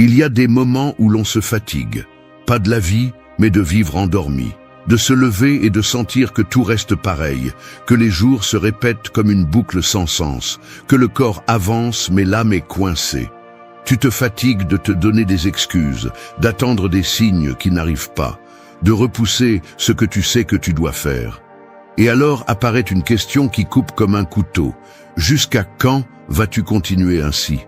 Il y a des moments où l'on se fatigue, pas de la vie, mais de vivre endormi, de se lever et de sentir que tout reste pareil, que les jours se répètent comme une boucle sans sens, que le corps avance mais l'âme est coincée. Tu te fatigues de te donner des excuses, d'attendre des signes qui n'arrivent pas, de repousser ce que tu sais que tu dois faire. Et alors apparaît une question qui coupe comme un couteau. Jusqu'à quand vas-tu continuer ainsi ?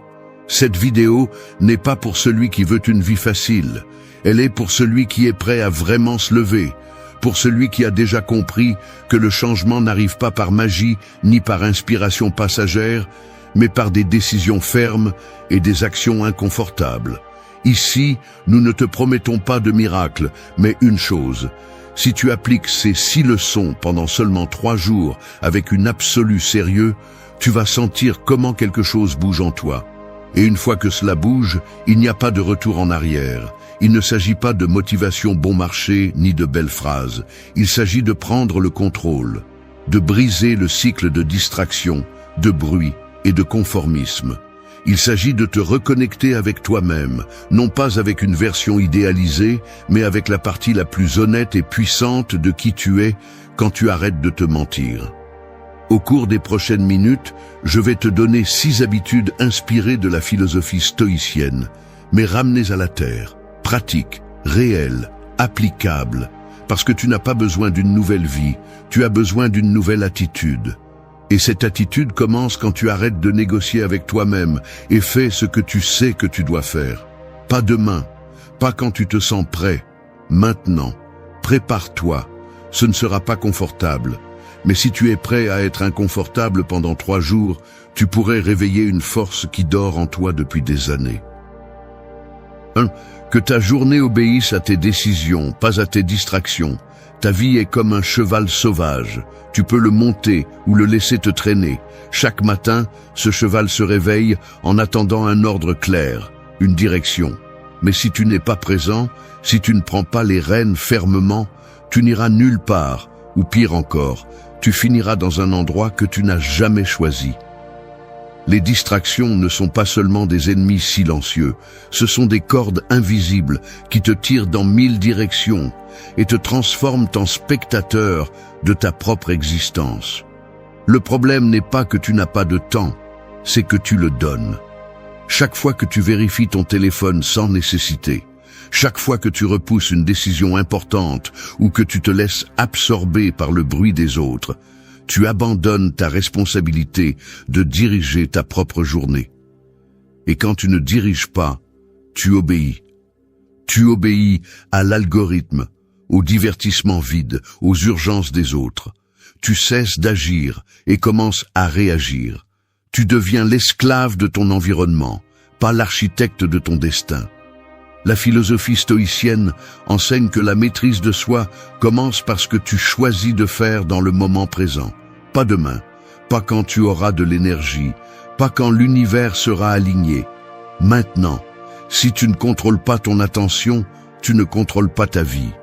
Cette vidéo n'est pas pour celui qui veut une vie facile. Elle est pour celui qui est prêt à vraiment se lever, pour celui qui a déjà compris que le changement n'arrive pas par magie ni par inspiration passagère, mais par des décisions fermes et des actions inconfortables. Ici, nous ne te promettons pas de miracle, mais une chose. Si tu appliques ces 6 leçons pendant seulement 3 jours avec une absolue sérieux, tu vas sentir comment quelque chose bouge en toi. Et une fois que cela bouge, il n'y a pas de retour en arrière. Il ne s'agit pas de motivation bon marché ni de belles phrases. Il s'agit de prendre le contrôle, de briser le cycle de distraction, de bruit et de conformisme. Il s'agit de te reconnecter avec toi-même, non pas avec une version idéalisée, mais avec la partie la plus honnête et puissante de qui tu es quand tu arrêtes de te mentir. Au cours des prochaines minutes, je vais te donner 6 habitudes inspirées de la philosophie stoïcienne, mais ramenées à la terre, pratiques, réelles, applicables, parce que tu n'as pas besoin d'une nouvelle vie, tu as besoin d'une nouvelle attitude. Et cette attitude commence quand tu arrêtes de négocier avec toi-même et fais ce que tu sais que tu dois faire. Pas demain, pas quand tu te sens prêt. Maintenant, prépare-toi. Ce ne sera pas confortable. Mais si tu es prêt à être inconfortable pendant 3 jours, tu pourrais réveiller une force qui dort en toi depuis des années. 1. Que ta journée obéisse à tes décisions, pas à tes distractions. Ta vie est comme un cheval sauvage. Tu peux le monter ou le laisser te traîner. Chaque matin, ce cheval se réveille en attendant un ordre clair, une direction. Mais si tu n'es pas présent, si tu ne prends pas les rênes fermement, tu n'iras nulle part, ou pire encore, tu finiras dans un endroit que tu n'as jamais choisi. Les distractions ne sont pas seulement des ennemis silencieux, ce sont des cordes invisibles qui te tirent dans 1000 directions et te transforment en spectateur de ta propre existence. Le problème n'est pas que tu n'as pas de temps, c'est que tu le donnes. Chaque fois que tu vérifies ton téléphone sans nécessité, chaque fois que tu repousses une décision importante ou que tu te laisses absorber par le bruit des autres, tu abandonnes ta responsabilité de diriger ta propre journée. Et quand tu ne diriges pas, tu obéis. Tu obéis à l'algorithme, au divertissement vide, aux urgences des autres. Tu cesses d'agir et commences à réagir. Tu deviens l'esclave de ton environnement, pas l'architecte de ton destin. La philosophie stoïcienne enseigne que la maîtrise de soi commence par ce que tu choisis de faire dans le moment présent. Pas demain, pas quand tu auras de l'énergie, pas quand l'univers sera aligné. Maintenant, si tu ne contrôles pas ton attention, tu ne contrôles pas ta vie.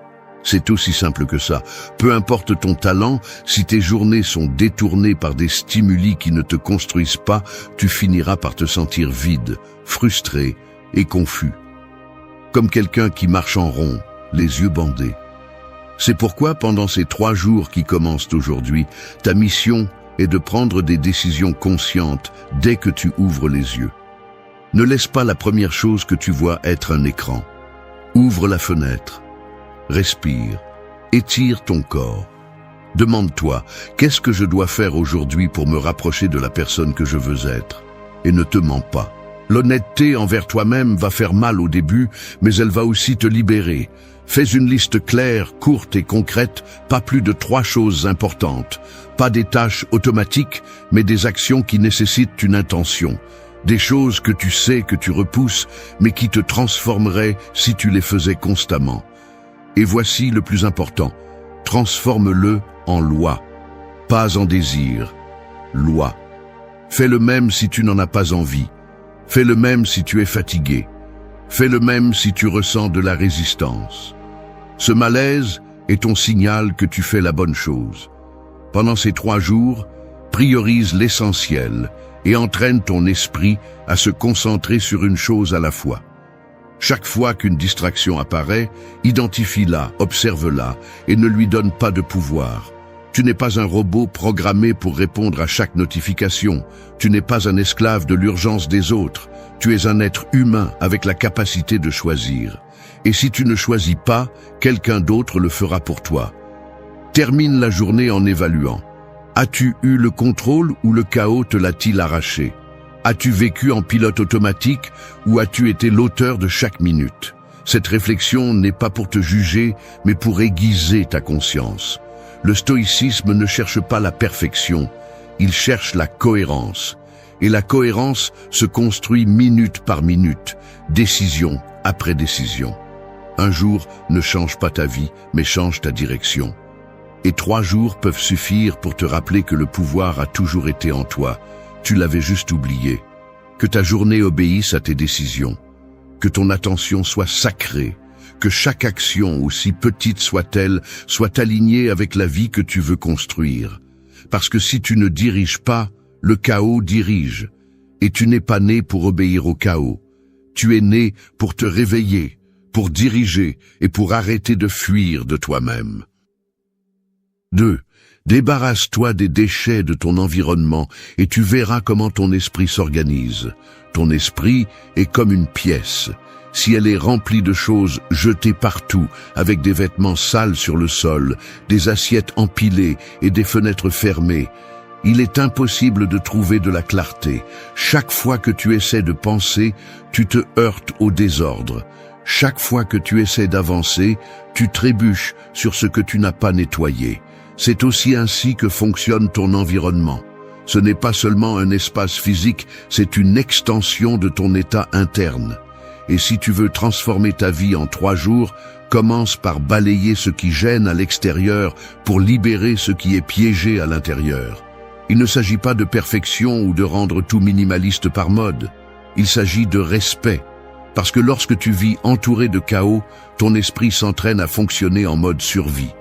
C'est aussi simple que ça. Peu importe ton talent, si tes journées sont détournées par des stimuli qui ne te construisent pas, tu finiras par te sentir vide, frustré et confus. Comme quelqu'un qui marche en rond, les yeux bandés. C'est pourquoi pendant ces 3 jours qui commencent aujourd'hui, ta mission est de prendre des décisions conscientes dès que tu ouvres les yeux. Ne laisse pas la première chose que tu vois être un écran. Ouvre la fenêtre, respire, étire ton corps. Demande-toi, qu'est-ce que je dois faire aujourd'hui pour me rapprocher de la personne que je veux être ? Et ne te mens pas. L'honnêteté envers toi-même va faire mal au début, mais elle va aussi te libérer. Fais une liste claire, courte et concrète, pas plus de 3 choses importantes. Pas des tâches automatiques, mais des actions qui nécessitent une intention. Des choses que tu sais que tu repousses, mais qui te transformeraient si tu les faisais constamment. Et voici le plus important. Transforme-le en loi, pas en désir. Loi. Fais le même si tu n'en as pas envie. Fais le même si tu es fatigué. Fais le même si tu ressens de la résistance. Ce malaise est ton signal que tu fais la bonne chose. Pendant ces 3 jours, priorise l'essentiel et entraîne ton esprit à se concentrer sur une chose à la fois. Chaque fois qu'une distraction apparaît, identifie-la, observe-la et ne lui donne pas de pouvoir. Tu n'es pas un robot programmé pour répondre à chaque notification. Tu n'es pas un esclave de l'urgence des autres. Tu es un être humain avec la capacité de choisir. Et si tu ne choisis pas, quelqu'un d'autre le fera pour toi. Termine la journée en évaluant. As-tu eu le contrôle ou le chaos te l'a-t-il arraché? As-tu vécu en pilote automatique ou as-tu été l'auteur de chaque minute? Cette réflexion n'est pas pour te juger, mais pour aiguiser ta conscience. Le stoïcisme ne cherche pas la perfection, il cherche la cohérence. Et la cohérence se construit minute par minute, décision après décision. Un jour ne change pas ta vie, mais change ta direction. Et 3 jours peuvent suffire pour te rappeler que le pouvoir a toujours été en toi. Tu l'avais juste oublié. Que ta journée obéisse à tes décisions. Que ton attention soit sacrée. Que chaque action, aussi petite soit-elle, soit alignée avec la vie que tu veux construire. Parce que si tu ne diriges pas, le chaos dirige. Et tu n'es pas né pour obéir au chaos. Tu es né pour te réveiller, pour diriger et pour arrêter de fuir de toi-même. 2. Débarrasse-toi des déchets de ton environnement et tu verras comment ton esprit s'organise. Ton esprit est comme une pièce. Si elle est remplie de choses jetées partout, avec des vêtements sales sur le sol, des assiettes empilées et des fenêtres fermées, il est impossible de trouver de la clarté. Chaque fois que tu essaies de penser, tu te heurtes au désordre. Chaque fois que tu essaies d'avancer, tu trébuches sur ce que tu n'as pas nettoyé. C'est aussi ainsi que fonctionne ton environnement. Ce n'est pas seulement un espace physique, c'est une extension de ton état interne. Et si tu veux transformer ta vie en 3 jours, commence par balayer ce qui gêne à l'extérieur pour libérer ce qui est piégé à l'intérieur. Il ne s'agit pas de perfection ou de rendre tout minimaliste par mode. Il s'agit de respect. Parce que lorsque tu vis entouré de chaos, ton esprit s'entraîne à fonctionner en mode survie.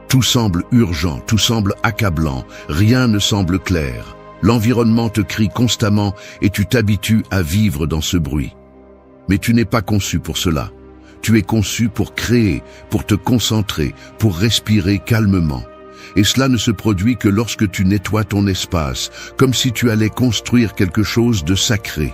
Tout semble urgent, tout semble accablant, rien ne semble clair. L'environnement te crie constamment et tu t'habitues à vivre dans ce bruit. Mais tu n'es pas conçu pour cela. Tu es conçu pour créer, pour te concentrer, pour respirer calmement. Et cela ne se produit que lorsque tu nettoies ton espace, comme si tu allais construire quelque chose de sacré.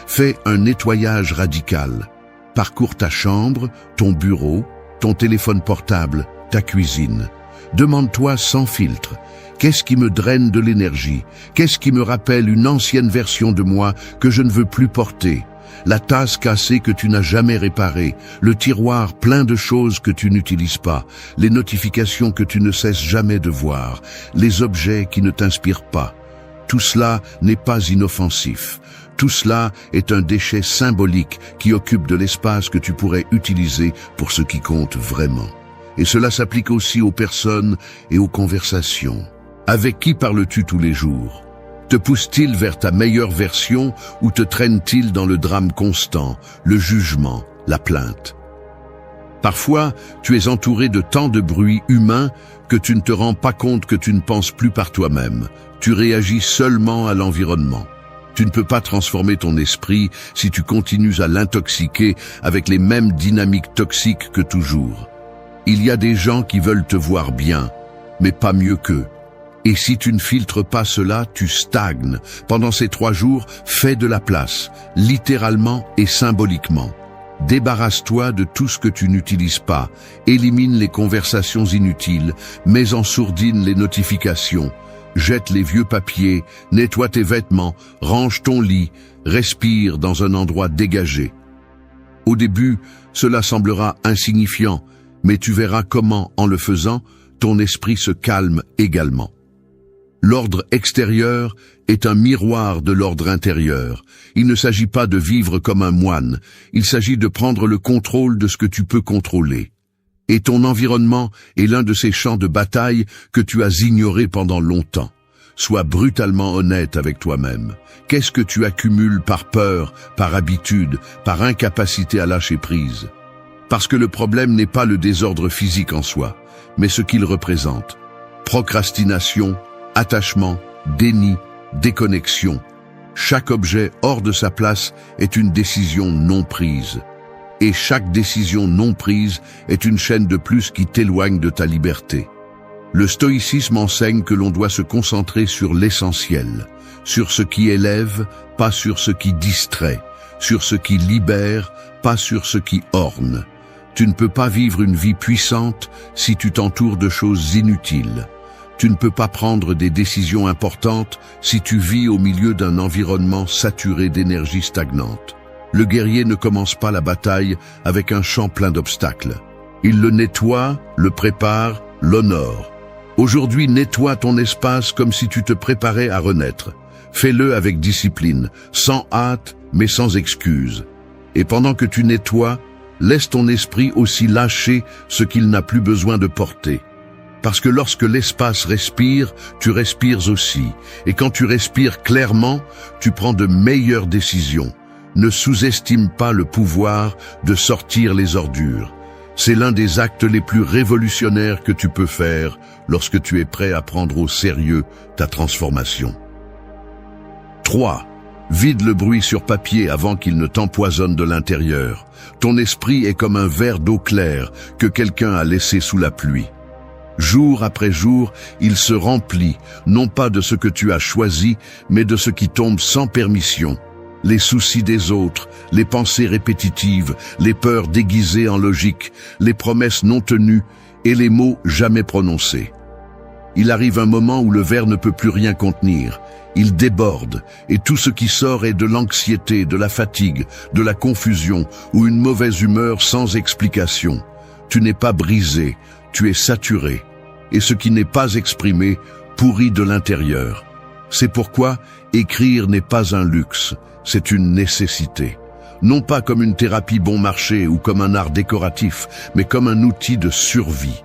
Fais un nettoyage radical. Parcours ta chambre, ton bureau, ton téléphone portable, ta cuisine. Demande-toi sans filtre, qu'est-ce qui me draine de l'énergie? Qu'est-ce qui me rappelle une ancienne version de moi que je ne veux plus porter? La tasse cassée que tu n'as jamais réparée, le tiroir plein de choses que tu n'utilises pas, les notifications que tu ne cesses jamais de voir, les objets qui ne t'inspirent pas. Tout cela n'est pas inoffensif. Tout cela est un déchet symbolique qui occupe de l'espace que tu pourrais utiliser pour ce qui compte vraiment. Et cela s'applique aussi aux personnes et aux conversations. Avec qui parles-tu tous les jours? Te pousse-t-il vers ta meilleure version ou te traîne-t-il dans le drame constant, le jugement, la plainte? Parfois, tu es entouré de tant de bruit humain que tu ne te rends pas compte que tu ne penses plus par toi-même. Tu réagis seulement à l'environnement. Tu ne peux pas transformer ton esprit si tu continues à l'intoxiquer avec les mêmes dynamiques toxiques que toujours. Il y a des gens qui veulent te voir bien, mais pas mieux qu'eux. Et si tu ne filtres pas cela, tu stagnes. Pendant ces 3 jours, fais de la place, littéralement et symboliquement. Débarrasse-toi de tout ce que tu n'utilises pas, élimine les conversations inutiles, mets en sourdine les notifications, jette les vieux papiers, nettoie tes vêtements, range ton lit, respire dans un endroit dégagé. Au début, cela semblera insignifiant, mais tu verras comment, en le faisant, ton esprit se calme également. L'ordre extérieur est un miroir de l'ordre intérieur. Il ne s'agit pas de vivre comme un moine, il s'agit de prendre le contrôle de ce que tu peux contrôler. Et ton environnement est l'un de ces champs de bataille que tu as ignorés pendant longtemps. Sois brutalement honnête avec toi-même. Qu'est-ce que tu accumules par peur, par habitude, par incapacité à lâcher prise? Parce que le problème n'est pas le désordre physique en soi, mais ce qu'il représente. Procrastination, attachement, déni, déconnexion. Chaque objet hors de sa place est une décision non prise. et chaque décision non prise est une chaîne de plus qui t'éloigne de ta liberté. Le stoïcisme enseigne que l'on doit se concentrer sur l'essentiel, sur ce qui élève, pas sur ce qui distrait, sur ce qui libère, pas sur ce qui orne. Tu ne peux pas vivre une vie puissante si tu t'entoures de choses inutiles. Tu ne peux pas prendre des décisions importantes si tu vis au milieu d'un environnement saturé d'énergie stagnante. Le guerrier ne commence pas la bataille avec un champ plein d'obstacles. Il le nettoie, le prépare, l'honore. Aujourd'hui, nettoie ton espace comme si tu te préparais à renaître. Fais-le avec discipline, sans hâte, mais sans excuse. Et pendant que tu nettoies, laisse ton esprit aussi lâcher ce qu'il n'a plus besoin de porter. Parce que lorsque l'espace respire, tu respires aussi. Et quand tu respires clairement, tu prends de meilleures décisions. Ne sous-estime pas le pouvoir de sortir les ordures. C'est l'un des actes les plus révolutionnaires que tu peux faire lorsque tu es prêt à prendre au sérieux ta transformation. 3. Vide le bruit sur papier avant qu'il ne t'empoisonne de l'intérieur. Ton esprit est comme un verre d'eau claire que quelqu'un a laissé sous la pluie. Jour après jour, il se remplit, non pas de ce que tu as choisi, mais de ce qui tombe sans permission. Les soucis des autres, les pensées répétitives, les peurs déguisées en logique, les promesses non tenues et les mots jamais prononcés. Il arrive un moment où le verre ne peut plus rien contenir. Il déborde, et tout ce qui sort est de l'anxiété, de la fatigue, de la confusion ou une mauvaise humeur sans explication. Tu n'es pas brisé, tu es saturé, et ce qui n'est pas exprimé pourrit de l'intérieur. C'est pourquoi écrire n'est pas un luxe, c'est une nécessité. Non pas comme une thérapie bon marché ou comme un art décoratif, mais comme un outil de survie.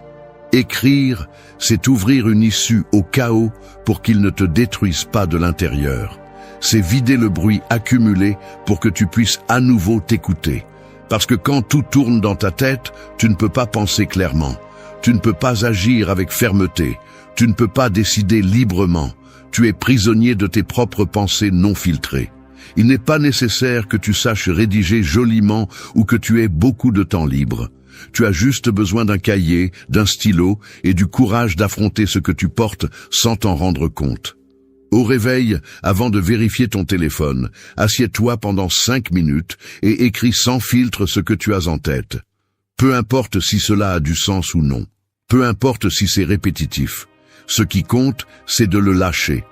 Écrire, c'est ouvrir une issue au chaos pour qu'il ne te détruise pas de l'intérieur. C'est vider le bruit accumulé pour que tu puisses à nouveau t'écouter. Parce que quand tout tourne dans ta tête, tu ne peux pas penser clairement. Tu ne peux pas agir avec fermeté. Tu ne peux pas décider librement. Tu es prisonnier de tes propres pensées non filtrées. Il n'est pas nécessaire que tu saches rédiger joliment ou que tu aies beaucoup de temps libre. Tu as juste besoin d'un cahier, d'un stylo et du courage d'affronter ce que tu portes sans t'en rendre compte. Au réveil, avant de vérifier ton téléphone, assieds-toi pendant 5 minutes et écris sans filtre ce que tu as en tête. Peu importe si cela a du sens ou non. Peu importe si c'est répétitif. Ce qui compte, c'est de le lâcher.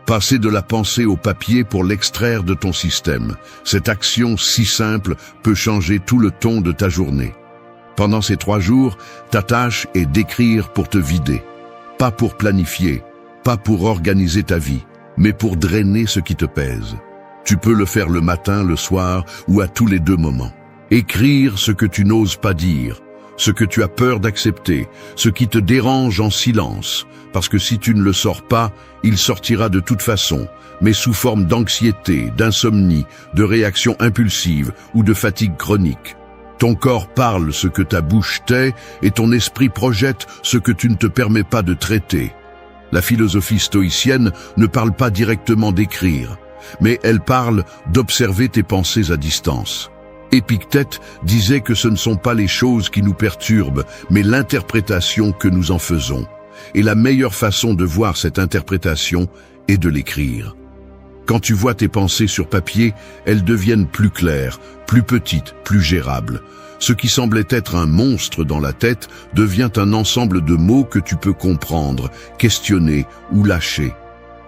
Passer de la pensée au papier pour l'extraire de ton système. Cette action si simple peut changer tout le ton de ta journée. Pendant ces 3 jours, ta tâche est d'écrire pour te vider. Pas pour planifier, pas pour organiser ta vie, mais pour drainer ce qui te pèse. Tu peux le faire le matin, le soir ou à tous les 2 moments. Écrire ce que tu n'oses pas dire, ce que tu as peur d'accepter, ce qui te dérange en silence. Parce que si tu ne le sors pas, il sortira de toute façon, mais sous forme d'anxiété, d'insomnie, de réaction impulsive ou de fatigue chronique. Ton corps parle ce que ta bouche tait et ton esprit projette ce que tu ne te permets pas de traiter. La philosophie stoïcienne ne parle pas directement d'écrire, mais elle parle d'observer tes pensées à distance. Épictète disait que ce ne sont pas les choses qui nous perturbent, mais l'interprétation que nous en faisons. Et la meilleure façon de voir cette interprétation est de l'écrire. Quand tu vois tes pensées sur papier, elles deviennent plus claires, plus petites, plus gérables. Ce qui semblait être un monstre dans la tête devient un ensemble de mots que tu peux comprendre, questionner ou lâcher.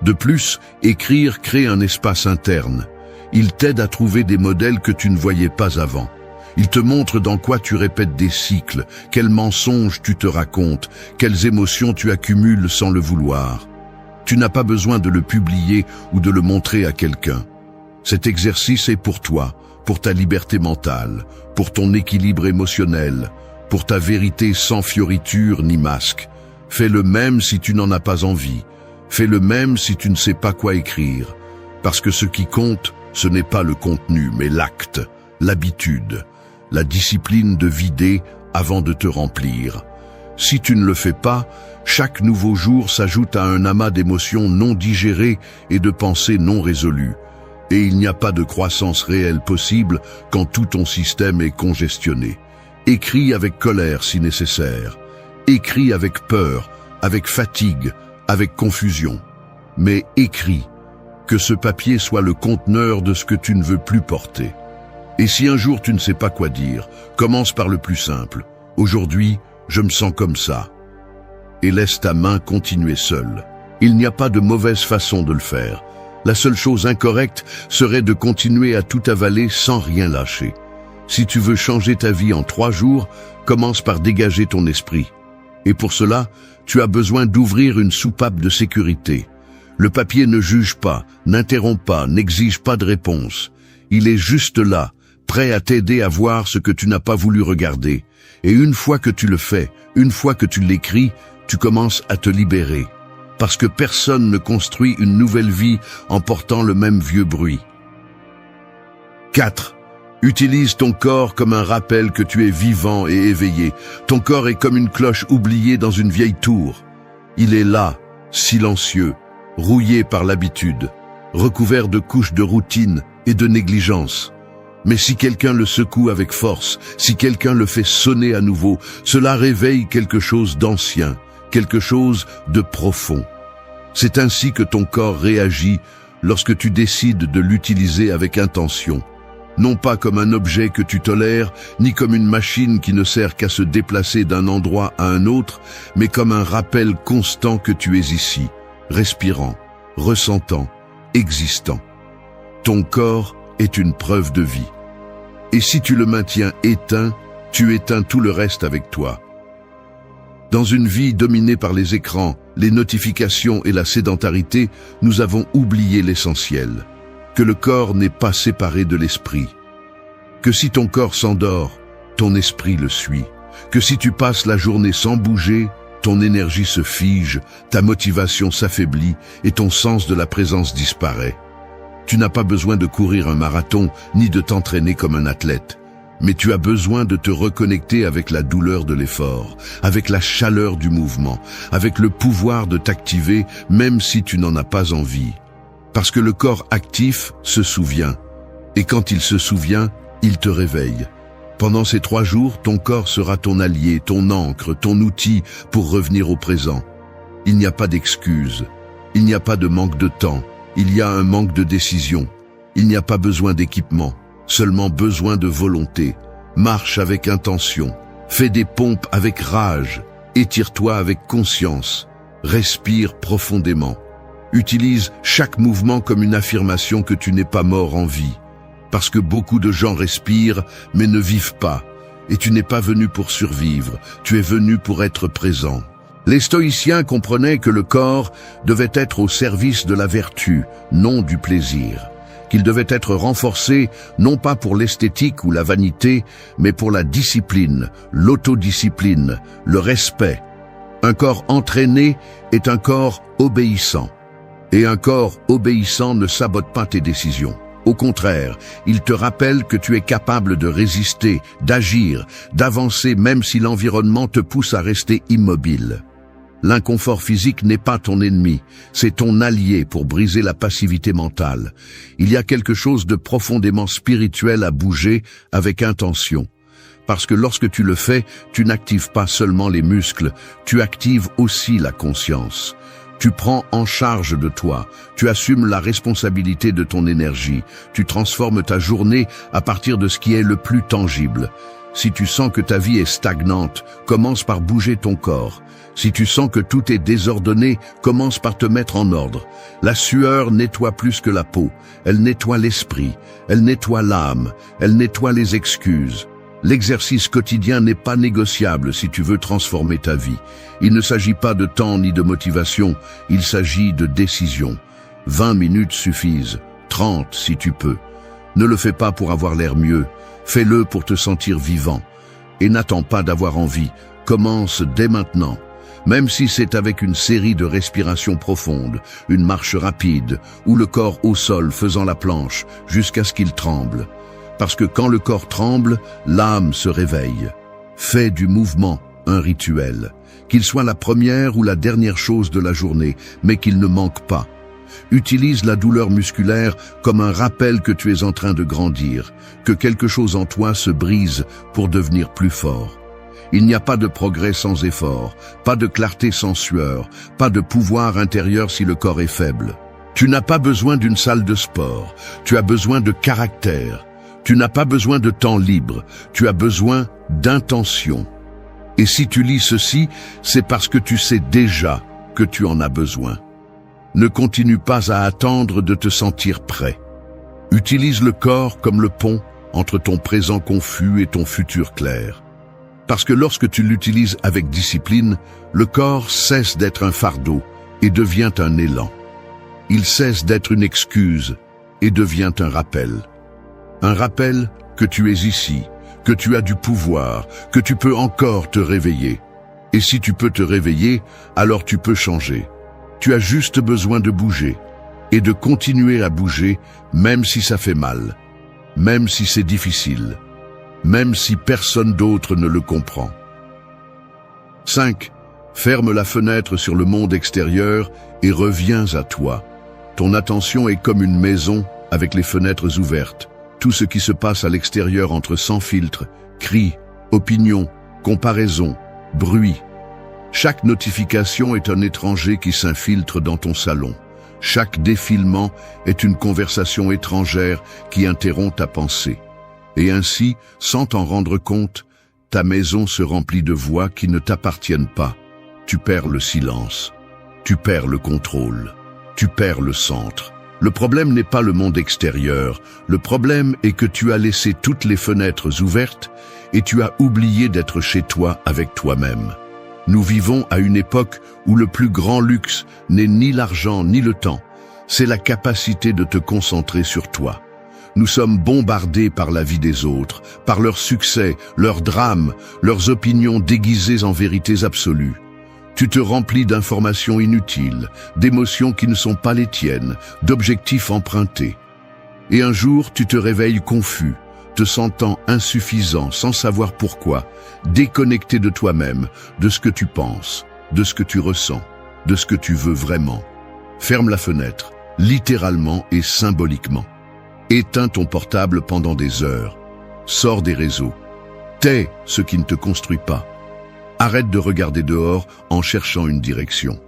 De plus, écrire crée un espace interne. Il t'aide à trouver des modèles que tu ne voyais pas avant. Il te montre dans quoi tu répètes des cycles, quels mensonges tu te racontes, quelles émotions tu accumules sans le vouloir. Tu n'as pas besoin de le publier ou de le montrer à quelqu'un. Cet exercice est pour toi, pour ta liberté mentale, pour ton équilibre émotionnel, pour ta vérité sans fioriture ni masque. Fais le même si tu n'en as pas envie. Fais le même si tu ne sais pas quoi écrire. Parce que ce qui compte, ce n'est pas le contenu, mais l'acte, l'habitude, la discipline de vider avant de te remplir. Si tu ne le fais pas, chaque nouveau jour s'ajoute à un amas d'émotions non digérées et de pensées non résolues. Et il n'y a pas de croissance réelle possible quand tout ton système est congestionné. Écris avec colère si nécessaire. Écris avec peur, avec fatigue, avec confusion. Mais écris. Que ce papier soit le conteneur de ce que tu ne veux plus porter. Et si un jour tu ne sais pas quoi dire, commence par le plus simple. Aujourd'hui, je me sens comme ça. Et laisse ta main continuer seule. Il n'y a pas de mauvaise façon de le faire. La seule chose incorrecte serait de continuer à tout avaler sans rien lâcher. Si tu veux changer ta vie en 3 jours, commence par dégager ton esprit. Et pour cela, tu as besoin d'ouvrir une soupape de sécurité. Le papier ne juge pas, n'interrompt pas, n'exige pas de réponse. Il est juste là, prêt à t'aider à voir ce que tu n'as pas voulu regarder. Et une fois que tu le fais, une fois que tu l'écris, tu commences à te libérer. Parce que personne ne construit une nouvelle vie en portant le même vieux bruit. 4. Utilise ton corps comme un rappel que tu es vivant et éveillé. Ton corps est comme une cloche oubliée dans une vieille tour. Il est là, silencieux, rouillé par l'habitude, recouvert de couches de routine et de négligence. Mais si quelqu'un le secoue avec force, si quelqu'un le fait sonner à nouveau, cela réveille quelque chose d'ancien, quelque chose de profond. C'est ainsi que ton corps réagit lorsque tu décides de l'utiliser avec intention. Non pas comme un objet que tu tolères, ni comme une machine qui ne sert qu'à se déplacer d'un endroit à un autre, mais comme un rappel constant que tu es ici, respirant, ressentant, existant. Ton corps est une preuve de vie. Et si tu le maintiens éteint, tu éteins tout le reste avec toi. Dans une vie dominée par les écrans, les notifications et la sédentarité, nous avons oublié l'essentiel. Que le corps n'est pas séparé de l'esprit. Que si ton corps s'endort, ton esprit le suit. Que si tu passes la journée sans bouger, ton énergie se fige, ta motivation s'affaiblit et ton sens de la présence disparaît. Tu n'as pas besoin de courir un marathon ni de t'entraîner comme un athlète. Mais tu as besoin de te reconnecter avec la douleur de l'effort, avec la chaleur du mouvement, avec le pouvoir de t'activer même si tu n'en as pas envie. Parce que le corps actif se souvient. Et quand il se souvient, il te réveille. Pendant ces 3 jours, ton corps sera ton allié, ton ancre, ton outil pour revenir au présent. Il n'y a pas d'excuses. Il n'y a pas de manque de temps. Il y a un manque de décision. Il n'y a pas besoin d'équipement. Seulement besoin de volonté. Marche avec intention. Fais des pompes avec rage. Étire-toi avec conscience. Respire profondément. Utilise chaque mouvement comme une affirmation que tu n'es pas mort en vie. Parce que beaucoup de gens respirent, mais ne vivent pas. Et tu n'es pas venu pour survivre, tu es venu pour être présent. Les stoïciens comprenaient que le corps devait être au service de la vertu, non du plaisir. Qu'il devait être renforcé, non pas pour l'esthétique ou la vanité, mais pour la discipline, l'autodiscipline, le respect. Un corps entraîné est un corps obéissant. Et un corps obéissant ne sabote pas tes décisions. Au contraire, il te rappelle que tu es capable de résister, d'agir, d'avancer même si l'environnement te pousse à rester immobile. L'inconfort physique n'est pas ton ennemi, c'est ton allié pour briser la passivité mentale. Il y a quelque chose de profondément spirituel à bouger avec intention. Parce que lorsque tu le fais, tu n'actives pas seulement les muscles, tu actives aussi la conscience. Tu prends en charge de toi, tu assumes la responsabilité de ton énergie, tu transformes ta journée à partir de ce qui est le plus tangible. Si tu sens que ta vie est stagnante, commence par bouger ton corps. Si tu sens que tout est désordonné, commence par te mettre en ordre. La sueur nettoie plus que la peau, elle nettoie l'esprit, elle nettoie l'âme, elle nettoie les excuses. L'exercice quotidien n'est pas négociable si tu veux transformer ta vie. Il ne s'agit pas de temps ni de motivation, il s'agit de décision. 20 minutes suffisent, 30 si tu peux. Ne le fais pas pour avoir l'air mieux, fais-le pour te sentir vivant. Et n'attends pas d'avoir envie, commence dès maintenant. Même si c'est avec une série de respirations profondes, une marche rapide, ou le corps au sol faisant la planche, jusqu'à ce qu'il tremble. Parce que quand le corps tremble, l'âme se réveille. Fais du mouvement un rituel, qu'il soit la première ou la dernière chose de la journée, mais qu'il ne manque pas. Utilise la douleur musculaire comme un rappel que tu es en train de grandir, que quelque chose en toi se brise pour devenir plus fort. Il n'y a pas de progrès sans effort, pas de clarté sans sueur, pas de pouvoir intérieur si le corps est faible. Tu n'as pas besoin d'une salle de sport, tu as besoin de caractère. Tu n'as pas besoin de temps libre, tu as besoin d'intention. Et si tu lis ceci, c'est parce que tu sais déjà que tu en as besoin. Ne continue pas à attendre de te sentir prêt. Utilise le corps comme le pont entre ton présent confus et ton futur clair. Parce que lorsque tu l'utilises avec discipline, le corps cesse d'être un fardeau et devient un élan. Il cesse d'être une excuse et devient un rappel. Un rappel que tu es ici, que tu as du pouvoir, que tu peux encore te réveiller. Et si tu peux te réveiller, alors tu peux changer. Tu as juste besoin de bouger et de continuer à bouger même si ça fait mal, même si c'est difficile, même si personne d'autre ne le comprend. 5. Ferme la fenêtre sur le monde extérieur et reviens à toi. Ton attention est comme une maison avec les fenêtres ouvertes. Tout ce qui se passe à l'extérieur entre sans filtre, cris, opinions, comparaisons, bruit. Chaque notification est un étranger qui s'infiltre dans ton salon. Chaque défilement est une conversation étrangère qui interrompt ta pensée. Et ainsi, sans t'en rendre compte, ta maison se remplit de voix qui ne t'appartiennent pas. Tu perds le silence, tu perds le contrôle, tu perds le centre. Le problème n'est pas le monde extérieur, le problème est que tu as laissé toutes les fenêtres ouvertes et tu as oublié d'être chez toi avec toi-même. Nous vivons à une époque où le plus grand luxe n'est ni l'argent ni le temps, c'est la capacité de te concentrer sur toi. Nous sommes bombardés par la vie des autres, par leurs succès, leurs drames, leurs opinions déguisées en vérités absolues. Tu te remplis d'informations inutiles, d'émotions qui ne sont pas les tiennes, d'objectifs empruntés. Et un jour, tu te réveilles confus, te sentant insuffisant, sans savoir pourquoi, déconnecté de toi-même, de ce que tu penses, de ce que tu ressens, de ce que tu veux vraiment. Ferme la fenêtre, littéralement et symboliquement. Éteins ton portable pendant des heures. Sors des réseaux. Tais ce qui ne te construit pas. Arrête de regarder dehors en cherchant une direction.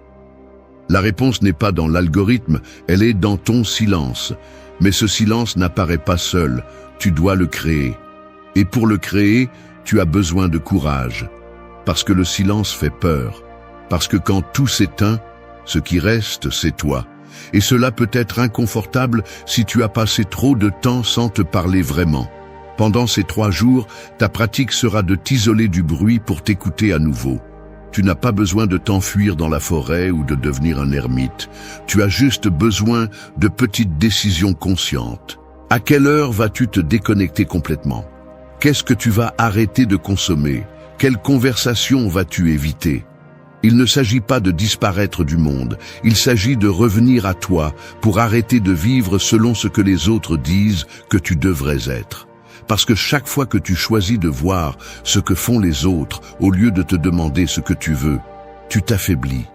La réponse n'est pas dans l'algorithme, elle est dans ton silence. Mais ce silence n'apparaît pas seul, tu dois le créer. Et pour le créer, tu as besoin de courage. Parce que le silence fait peur. Parce que quand tout s'éteint, ce qui reste, c'est toi. Et cela peut être inconfortable si tu as passé trop de temps sans te parler vraiment. Pendant ces 3 jours, ta pratique sera de t'isoler du bruit pour t'écouter à nouveau. Tu n'as pas besoin de t'enfuir dans la forêt ou de devenir un ermite. Tu as juste besoin de petites décisions conscientes. À quelle heure vas-tu te déconnecter complètement? Qu'est-ce que tu vas arrêter de consommer? Quelle conversation vas-tu éviter? Il ne s'agit pas de disparaître du monde, il s'agit de revenir à toi pour arrêter de vivre selon ce que les autres disent que tu devrais être. Parce que chaque fois que tu choisis de voir ce que font les autres au lieu de te demander ce que tu veux, tu t'affaiblis,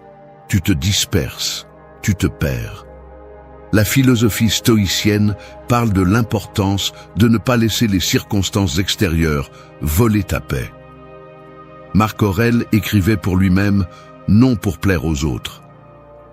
tu te disperses, tu te perds. La philosophie stoïcienne parle de l'importance de ne pas laisser les circonstances extérieures voler ta paix. Marc Aurèle écrivait pour lui-même, non pour plaire aux autres.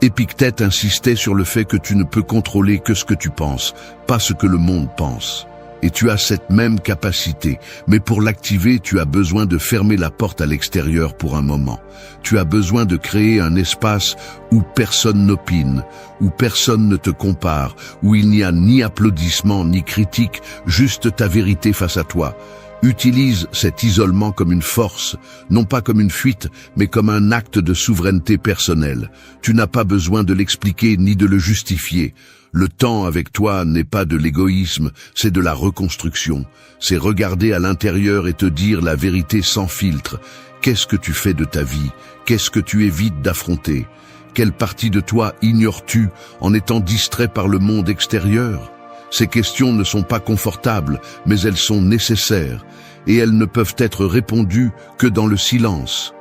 Épictète insistait sur le fait que tu ne peux contrôler que ce que tu penses, pas ce que le monde pense. Et tu as cette même capacité, mais pour l'activer, tu as besoin de fermer la porte à l'extérieur pour un moment. Tu as besoin de créer un espace où personne n'opine, où personne ne te compare, où il n'y a ni applaudissements ni critiques, juste ta vérité face à toi. Utilise cet isolement comme une force, non pas comme une fuite, mais comme un acte de souveraineté personnelle. Tu n'as pas besoin de l'expliquer ni de le justifier. Le temps avec toi n'est pas de l'égoïsme, c'est de la reconstruction. C'est regarder à l'intérieur et te dire la vérité sans filtre. Qu'est-ce que tu fais de ta vie? Qu'est-ce que tu évites d'affronter? Quelle partie de toi ignores-tu en étant distrait par le monde extérieur? Ces questions ne sont pas confortables, mais elles sont nécessaires, et elles ne peuvent être répondues que dans le silence.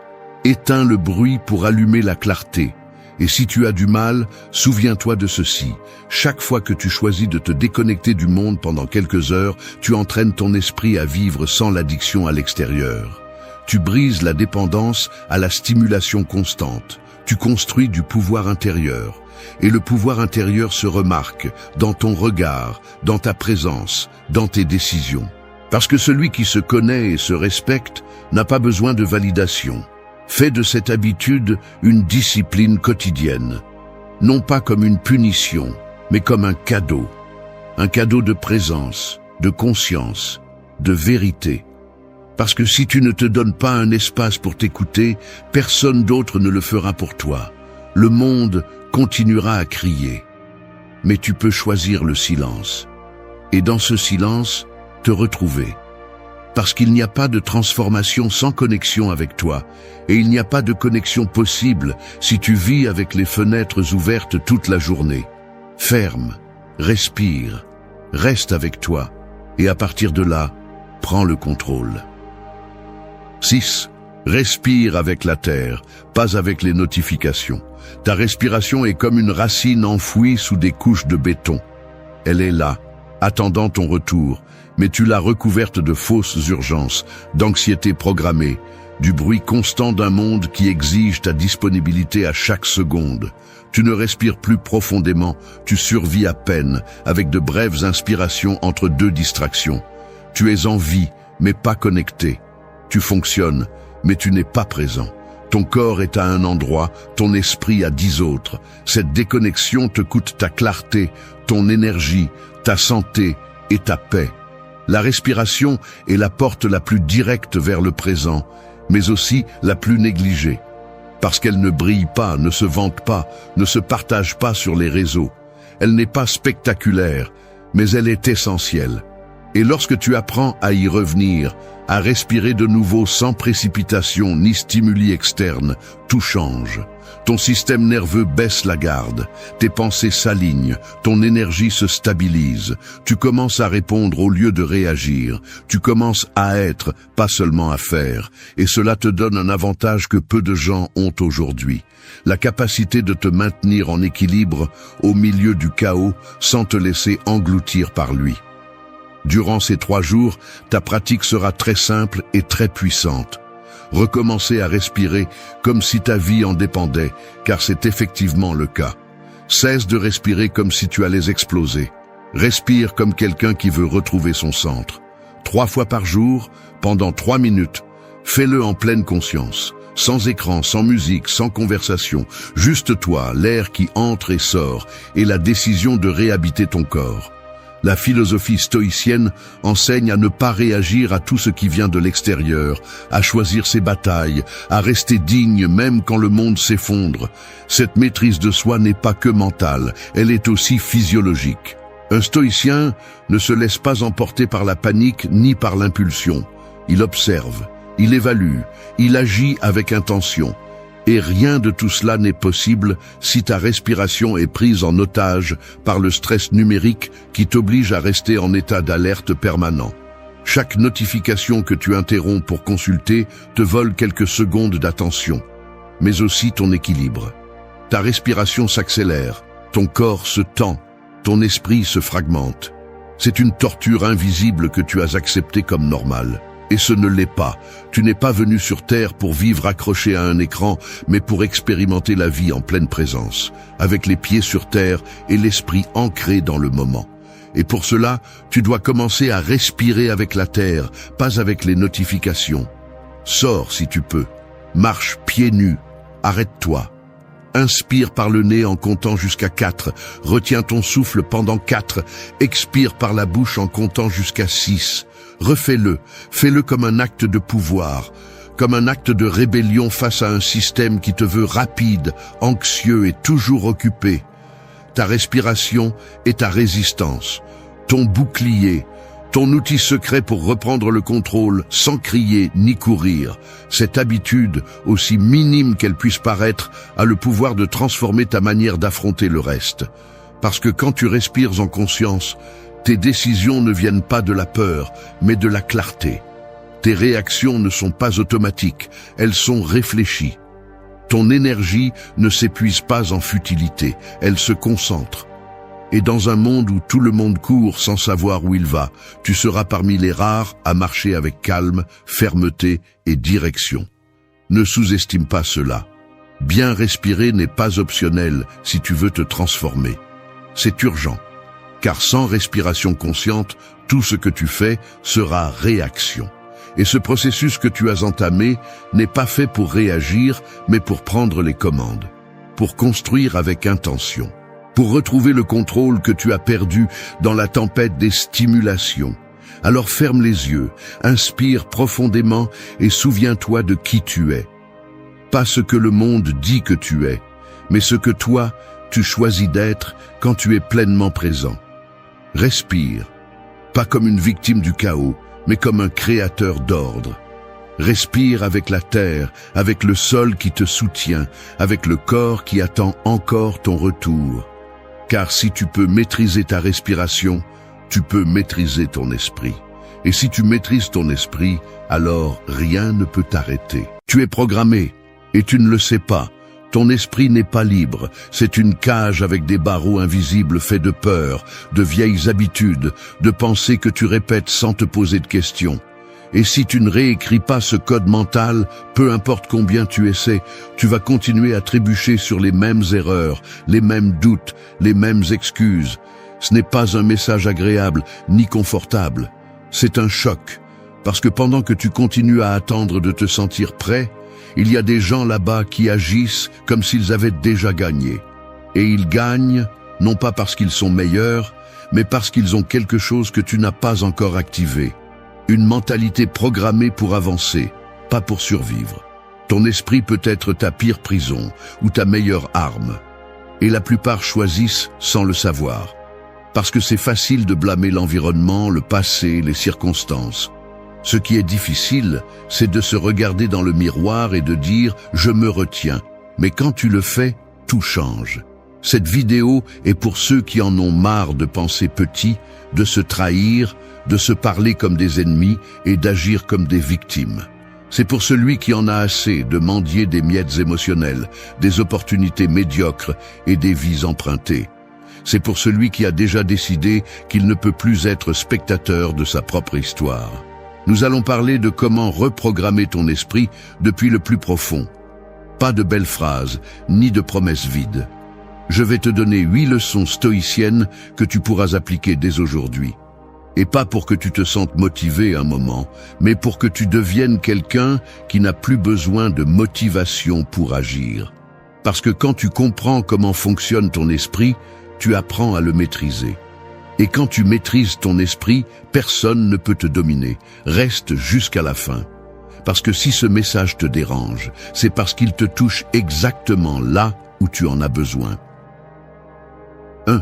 Éteins le bruit pour allumer la clarté. Et si tu as du mal, souviens-toi de ceci. Chaque fois que tu choisis de te déconnecter du monde pendant quelques heures, tu entraînes ton esprit à vivre sans l'addiction à l'extérieur. Tu brises la dépendance à la stimulation constante. Tu construis du pouvoir intérieur. Et le pouvoir intérieur se remarque dans ton regard, dans ta présence, dans tes décisions. Parce que celui qui se connaît et se respecte n'a pas besoin de validation. Fais de cette habitude une discipline quotidienne. Non pas comme une punition, mais comme un cadeau. Un cadeau de présence, de conscience, de vérité. Parce que si tu ne te donnes pas un espace pour t'écouter, personne d'autre ne le fera pour toi. Le monde continuera à crier. Mais tu peux choisir le silence. Et dans ce silence, te retrouver. Parce qu'il n'y a pas de transformation sans connexion avec toi, et il n'y a pas de connexion possible si tu vis avec les fenêtres ouvertes toute la journée. Ferme, respire, reste avec toi, et à partir de là, prends le contrôle. 6. Respire avec la terre, pas avec les notifications. Ta respiration est comme une racine enfouie sous des couches de béton. Elle est là, attendant ton retour, mais tu l'as recouverte de fausses urgences, d'anxiété programmée, du bruit constant d'un monde qui exige ta disponibilité à chaque seconde. Tu ne respires plus profondément, tu survis à peine, avec de brèves inspirations entre deux distractions. Tu es en vie, mais pas connecté. Tu fonctionnes, mais tu n'es pas présent. Ton corps est à un endroit, ton esprit à 10 autres. Cette déconnexion te coûte ta clarté, ton énergie, ta santé et ta paix. La respiration est la porte la plus directe vers le présent, mais aussi la plus négligée. Parce qu'elle ne brille pas, ne se vante pas, ne se partage pas sur les réseaux. Elle n'est pas spectaculaire, mais elle est essentielle. Et lorsque tu apprends à y revenir, à respirer de nouveau sans précipitation ni stimuli externes, tout change. Ton système nerveux baisse la garde, tes pensées s'alignent, ton énergie se stabilise, tu commences à répondre au lieu de réagir, tu commences à être, pas seulement à faire, et cela te donne un avantage que peu de gens ont aujourd'hui, la capacité de te maintenir en équilibre au milieu du chaos sans te laisser engloutir par lui. Durant ces 3 jours, ta pratique sera très simple et très puissante. Recommencer à respirer comme si ta vie en dépendait, car c'est effectivement le cas. Cesse de respirer comme si tu allais exploser. Respire comme quelqu'un qui veut retrouver son centre. 3 fois par jour, pendant 3 minutes. Fais-le en pleine conscience. Sans écran, sans musique, sans conversation. Juste toi, l'air qui entre et sort, et la décision de réhabiter ton corps. La philosophie stoïcienne enseigne à ne pas réagir à tout ce qui vient de l'extérieur, à choisir ses batailles, à rester digne même quand le monde s'effondre. Cette maîtrise de soi n'est pas que mentale, elle est aussi physiologique. Un stoïcien ne se laisse pas emporter par la panique ni par l'impulsion. Il observe, il évalue, il agit avec intention. Et rien de tout cela n'est possible si ta respiration est prise en otage par le stress numérique qui t'oblige à rester en état d'alerte permanent. Chaque notification que tu interromps pour consulter te vole quelques secondes d'attention, mais aussi ton équilibre. Ta respiration s'accélère, ton corps se tend, ton esprit se fragmente. C'est une torture invisible que tu as acceptée comme normale. Et ce ne l'est pas. Tu n'es pas venu sur Terre pour vivre accroché à un écran, mais pour expérimenter la vie en pleine présence, avec les pieds sur terre et l'esprit ancré dans le moment. Et pour cela, tu dois commencer à respirer avec la terre, pas avec les notifications. Sors si tu peux. Marche pieds nus. Arrête-toi. Inspire par le nez en comptant jusqu'à 4. Retiens ton souffle pendant 4. Expire par la bouche en comptant jusqu'à 6. Refais-le, fais-le comme un acte de pouvoir, comme un acte de rébellion face à un système qui te veut rapide, anxieux et toujours occupé. Ta respiration est ta résistance, ton bouclier, ton outil secret pour reprendre le contrôle sans crier ni courir. Cette habitude, aussi minime qu'elle puisse paraître, a le pouvoir de transformer ta manière d'affronter le reste. Parce que quand tu respires en conscience, tes décisions ne viennent pas de la peur, mais de la clarté. Tes réactions ne sont pas automatiques, elles sont réfléchies. Ton énergie ne s'épuise pas en futilité, elle se concentre. Et dans un monde où tout le monde court sans savoir où il va, tu seras parmi les rares à marcher avec calme, fermeté et direction. Ne sous-estime pas cela. Bien respirer n'est pas optionnel si tu veux te transformer. C'est urgent, car sans respiration consciente, tout ce que tu fais sera réaction. Et ce processus que tu as entamé n'est pas fait pour réagir, mais pour prendre les commandes, pour construire avec intention, pour retrouver le contrôle que tu as perdu dans la tempête des stimulations. Alors ferme les yeux, inspire profondément et souviens-toi de qui tu es. Pas ce que le monde dit que tu es, mais ce que toi, tu choisis d'être quand tu es pleinement présent. Respire, pas comme une victime du chaos, mais comme un créateur d'ordre. Respire avec la terre, avec le sol qui te soutient, avec le corps qui attend encore ton retour. Car si tu peux maîtriser ta respiration, tu peux maîtriser ton esprit. Et si tu maîtrises ton esprit, alors rien ne peut t'arrêter. Tu es programmé, et tu ne le sais pas. Ton esprit n'est pas libre, c'est une cage avec des barreaux invisibles faits de peur, de vieilles habitudes, de pensées que tu répètes sans te poser de questions. Et si tu ne réécris pas ce code mental, peu importe combien tu essaies, tu vas continuer à trébucher sur les mêmes erreurs, les mêmes doutes, les mêmes excuses. Ce n'est pas un message agréable ni confortable. C'est un choc, parce que pendant que tu continues à attendre de te sentir prêt, il y a des gens là-bas qui agissent comme s'ils avaient déjà gagné. Et ils gagnent, non pas parce qu'ils sont meilleurs, mais parce qu'ils ont quelque chose que tu n'as pas encore activé. Une mentalité programmée pour avancer, pas pour survivre. Ton esprit peut être ta pire prison ou ta meilleure arme. Et la plupart choisissent sans le savoir. Parce que c'est facile de blâmer l'environnement, le passé, les circonstances. Ce qui est difficile, c'est de se regarder dans le miroir et de dire « je me retiens ». Mais quand tu le fais, tout change. Cette vidéo est pour ceux qui en ont marre de penser petit, de se trahir, de se parler comme des ennemis et d'agir comme des victimes. C'est pour celui qui en a assez de mendier des miettes émotionnelles, des opportunités médiocres et des vies empruntées. C'est pour celui qui a déjà décidé qu'il ne peut plus être spectateur de sa propre histoire. Nous allons parler de comment reprogrammer ton esprit depuis le plus profond. Pas de belles phrases, ni de promesses vides. Je vais te donner 8 leçons stoïciennes que tu pourras appliquer dès aujourd'hui. Et pas pour que tu te sentes motivé un moment, mais pour que tu deviennes quelqu'un qui n'a plus besoin de motivation pour agir. Parce que quand tu comprends comment fonctionne ton esprit, tu apprends à le maîtriser. Et quand tu maîtrises ton esprit, personne ne peut te dominer. Reste jusqu'à la fin. Parce que si ce message te dérange, c'est parce qu'il te touche exactement là où tu en as besoin. 1.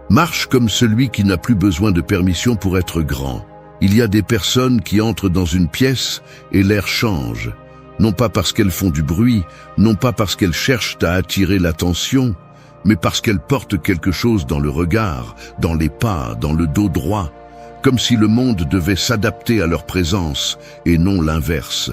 Marche comme celui qui n'a plus besoin de permission pour être grand. Il y a des personnes qui entrent dans une pièce et l'air change. Non pas parce qu'elles font du bruit, non pas parce qu'elles cherchent à attirer l'attention, mais parce qu'elles portent quelque chose dans le regard, dans les pas, dans le dos droit, comme si le monde devait s'adapter à leur présence, et non l'inverse.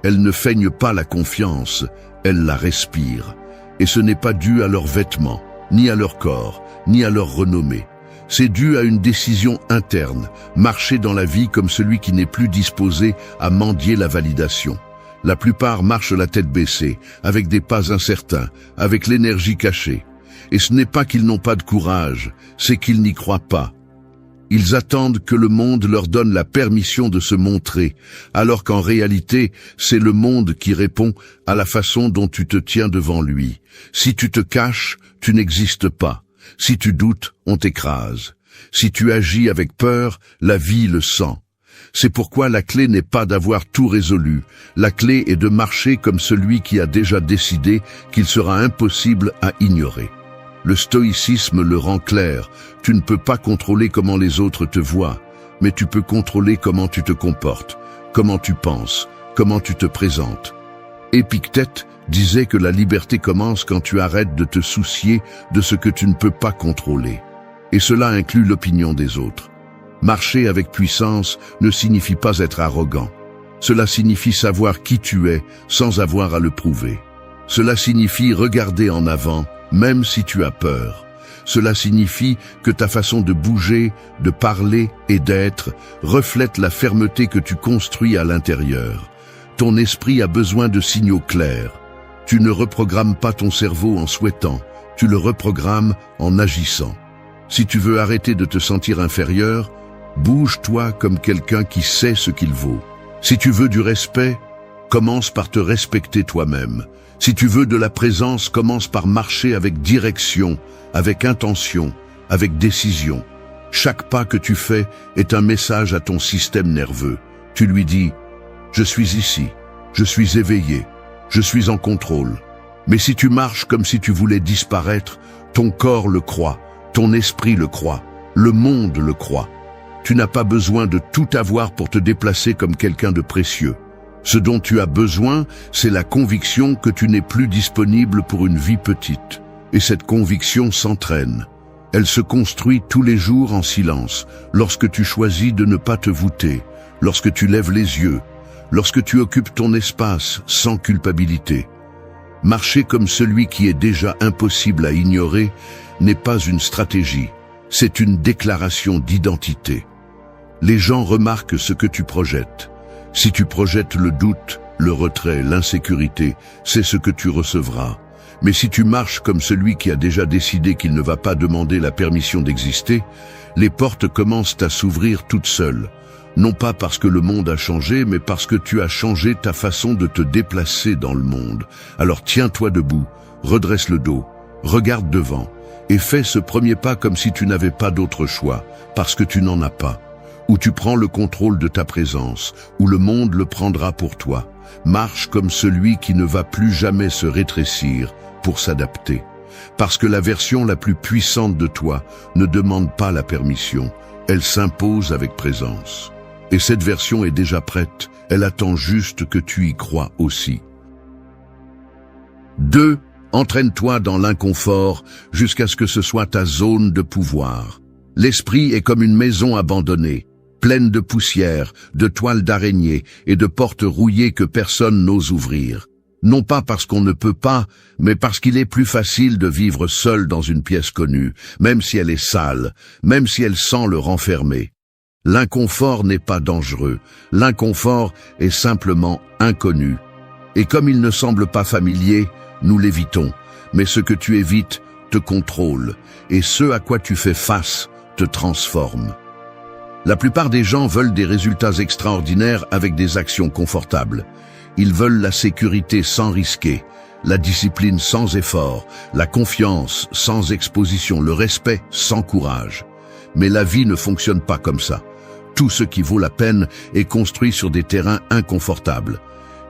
Elles ne feignent pas la confiance, elles la respirent. Et ce n'est pas dû à leurs vêtements, ni à leur corps, ni à leur renommée. C'est dû à une décision interne, marcher dans la vie comme celui qui n'est plus disposé à mendier la validation. La plupart marchent la tête baissée, avec des pas incertains, avec l'énergie cachée. Et ce n'est pas qu'ils n'ont pas de courage, c'est qu'ils n'y croient pas. Ils attendent que le monde leur donne la permission de se montrer, alors qu'en réalité, c'est le monde qui répond à la façon dont tu te tiens devant lui. Si tu te caches, tu n'existes pas. Si tu doutes, on t'écrase. Si tu agis avec peur, la vie le sent. C'est pourquoi la clé n'est pas d'avoir tout résolu. La clé est de marcher comme celui qui a déjà décidé qu'il sera impossible à ignorer. Le stoïcisme le rend clair. Tu ne peux pas contrôler comment les autres te voient, mais tu peux contrôler comment tu te comportes, comment tu penses, comment tu te présentes. Épictète disait que la liberté commence quand tu arrêtes de te soucier de ce que tu ne peux pas contrôler. Et cela inclut l'opinion des autres. Marcher avec puissance ne signifie pas être arrogant. Cela signifie savoir qui tu es sans avoir à le prouver. Cela signifie regarder en avant, même si tu as peur. Cela signifie que ta façon de bouger, de parler et d'être reflète la fermeté que tu construis à l'intérieur. Ton esprit a besoin de signaux clairs. Tu ne reprogrammes pas ton cerveau en souhaitant, tu le reprogrammes en agissant. Si tu veux arrêter de te sentir inférieur, bouge-toi comme quelqu'un qui sait ce qu'il vaut. Si tu veux du respect, commence par te respecter toi-même. Si tu veux de la présence, commence par marcher avec direction, avec intention, avec décision. Chaque pas que tu fais est un message à ton système nerveux. Tu lui dis « Je suis ici, je suis éveillé, je suis en contrôle ». Mais si tu marches comme si tu voulais disparaître, ton corps le croit, ton esprit le croit, le monde le croit. Tu n'as pas besoin de tout avoir pour te déplacer comme quelqu'un de précieux. Ce dont tu as besoin, c'est la conviction que tu n'es plus disponible pour une vie petite. Et cette conviction s'entraîne. Elle se construit tous les jours en silence, lorsque tu choisis de ne pas te voûter, lorsque tu lèves les yeux, lorsque tu occupes ton espace sans culpabilité. Marcher comme celui qui est déjà impossible à ignorer n'est pas une stratégie, c'est une déclaration d'identité. Les gens remarquent ce que tu projettes. Si tu projettes le doute, le retrait, l'insécurité, c'est ce que tu recevras. Mais si tu marches comme celui qui a déjà décidé qu'il ne va pas demander la permission d'exister, les portes commencent à s'ouvrir toutes seules. Non pas parce que le monde a changé, mais parce que tu as changé ta façon de te déplacer dans le monde. Alors tiens-toi debout, redresse le dos, regarde devant, et fais ce premier pas comme si tu n'avais pas d'autre choix, parce que tu n'en as pas. Ou tu prends le contrôle de ta présence, ou le monde le prendra pour toi. Marche comme celui qui ne va plus jamais se rétrécir pour s'adapter. Parce que la version la plus puissante de toi ne demande pas la permission, elle s'impose avec présence. Et cette version est déjà prête, elle attend juste que tu y crois aussi. 2. Entraîne-toi dans l'inconfort jusqu'à ce que ce soit ta zone de pouvoir. L'esprit est comme une maison abandonnée, pleine de poussière, de toiles d'araignée et de portes rouillées que personne n'ose ouvrir. Non pas parce qu'on ne peut pas, mais parce qu'il est plus facile de vivre seul dans une pièce connue, même si elle est sale, même si elle sent le renfermer. L'inconfort n'est pas dangereux, l'inconfort est simplement inconnu. Et comme il ne semble pas familier, nous l'évitons. Mais ce que tu évites te contrôle, et ce à quoi tu fais face te transforme. La plupart des gens veulent des résultats extraordinaires avec des actions confortables. Ils veulent la sécurité sans risquer, la discipline sans effort, la confiance sans exposition, le respect sans courage. Mais la vie ne fonctionne pas comme ça. Tout ce qui vaut la peine est construit sur des terrains inconfortables.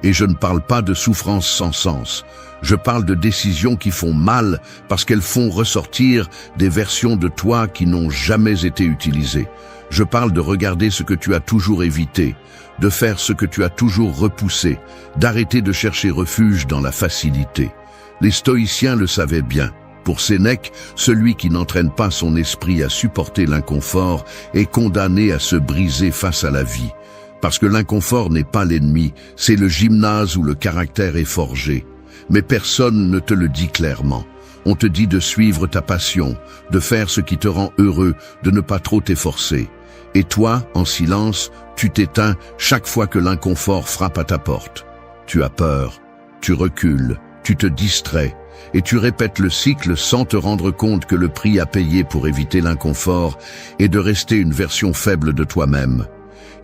Et je ne parle pas de souffrances sans sens. Je parle de décisions qui font mal parce qu'elles font ressortir des versions de toi qui n'ont jamais été utilisées. Je parle de regarder ce que tu as toujours évité, de faire ce que tu as toujours repoussé, d'arrêter de chercher refuge dans la facilité. Les stoïciens le savaient bien. Pour Sénèque, celui qui n'entraîne pas son esprit à supporter l'inconfort est condamné à se briser face à la vie. Parce que l'inconfort n'est pas l'ennemi, c'est le gymnase où le caractère est forgé. Mais personne ne te le dit clairement. On te dit de suivre ta passion, de faire ce qui te rend heureux, de ne pas trop t'efforcer. Et toi, en silence, tu t'éteins chaque fois que l'inconfort frappe à ta porte. Tu as peur, tu recules, tu te distrais, et tu répètes le cycle sans te rendre compte que le prix à payer pour éviter l'inconfort est de rester une version faible de toi-même.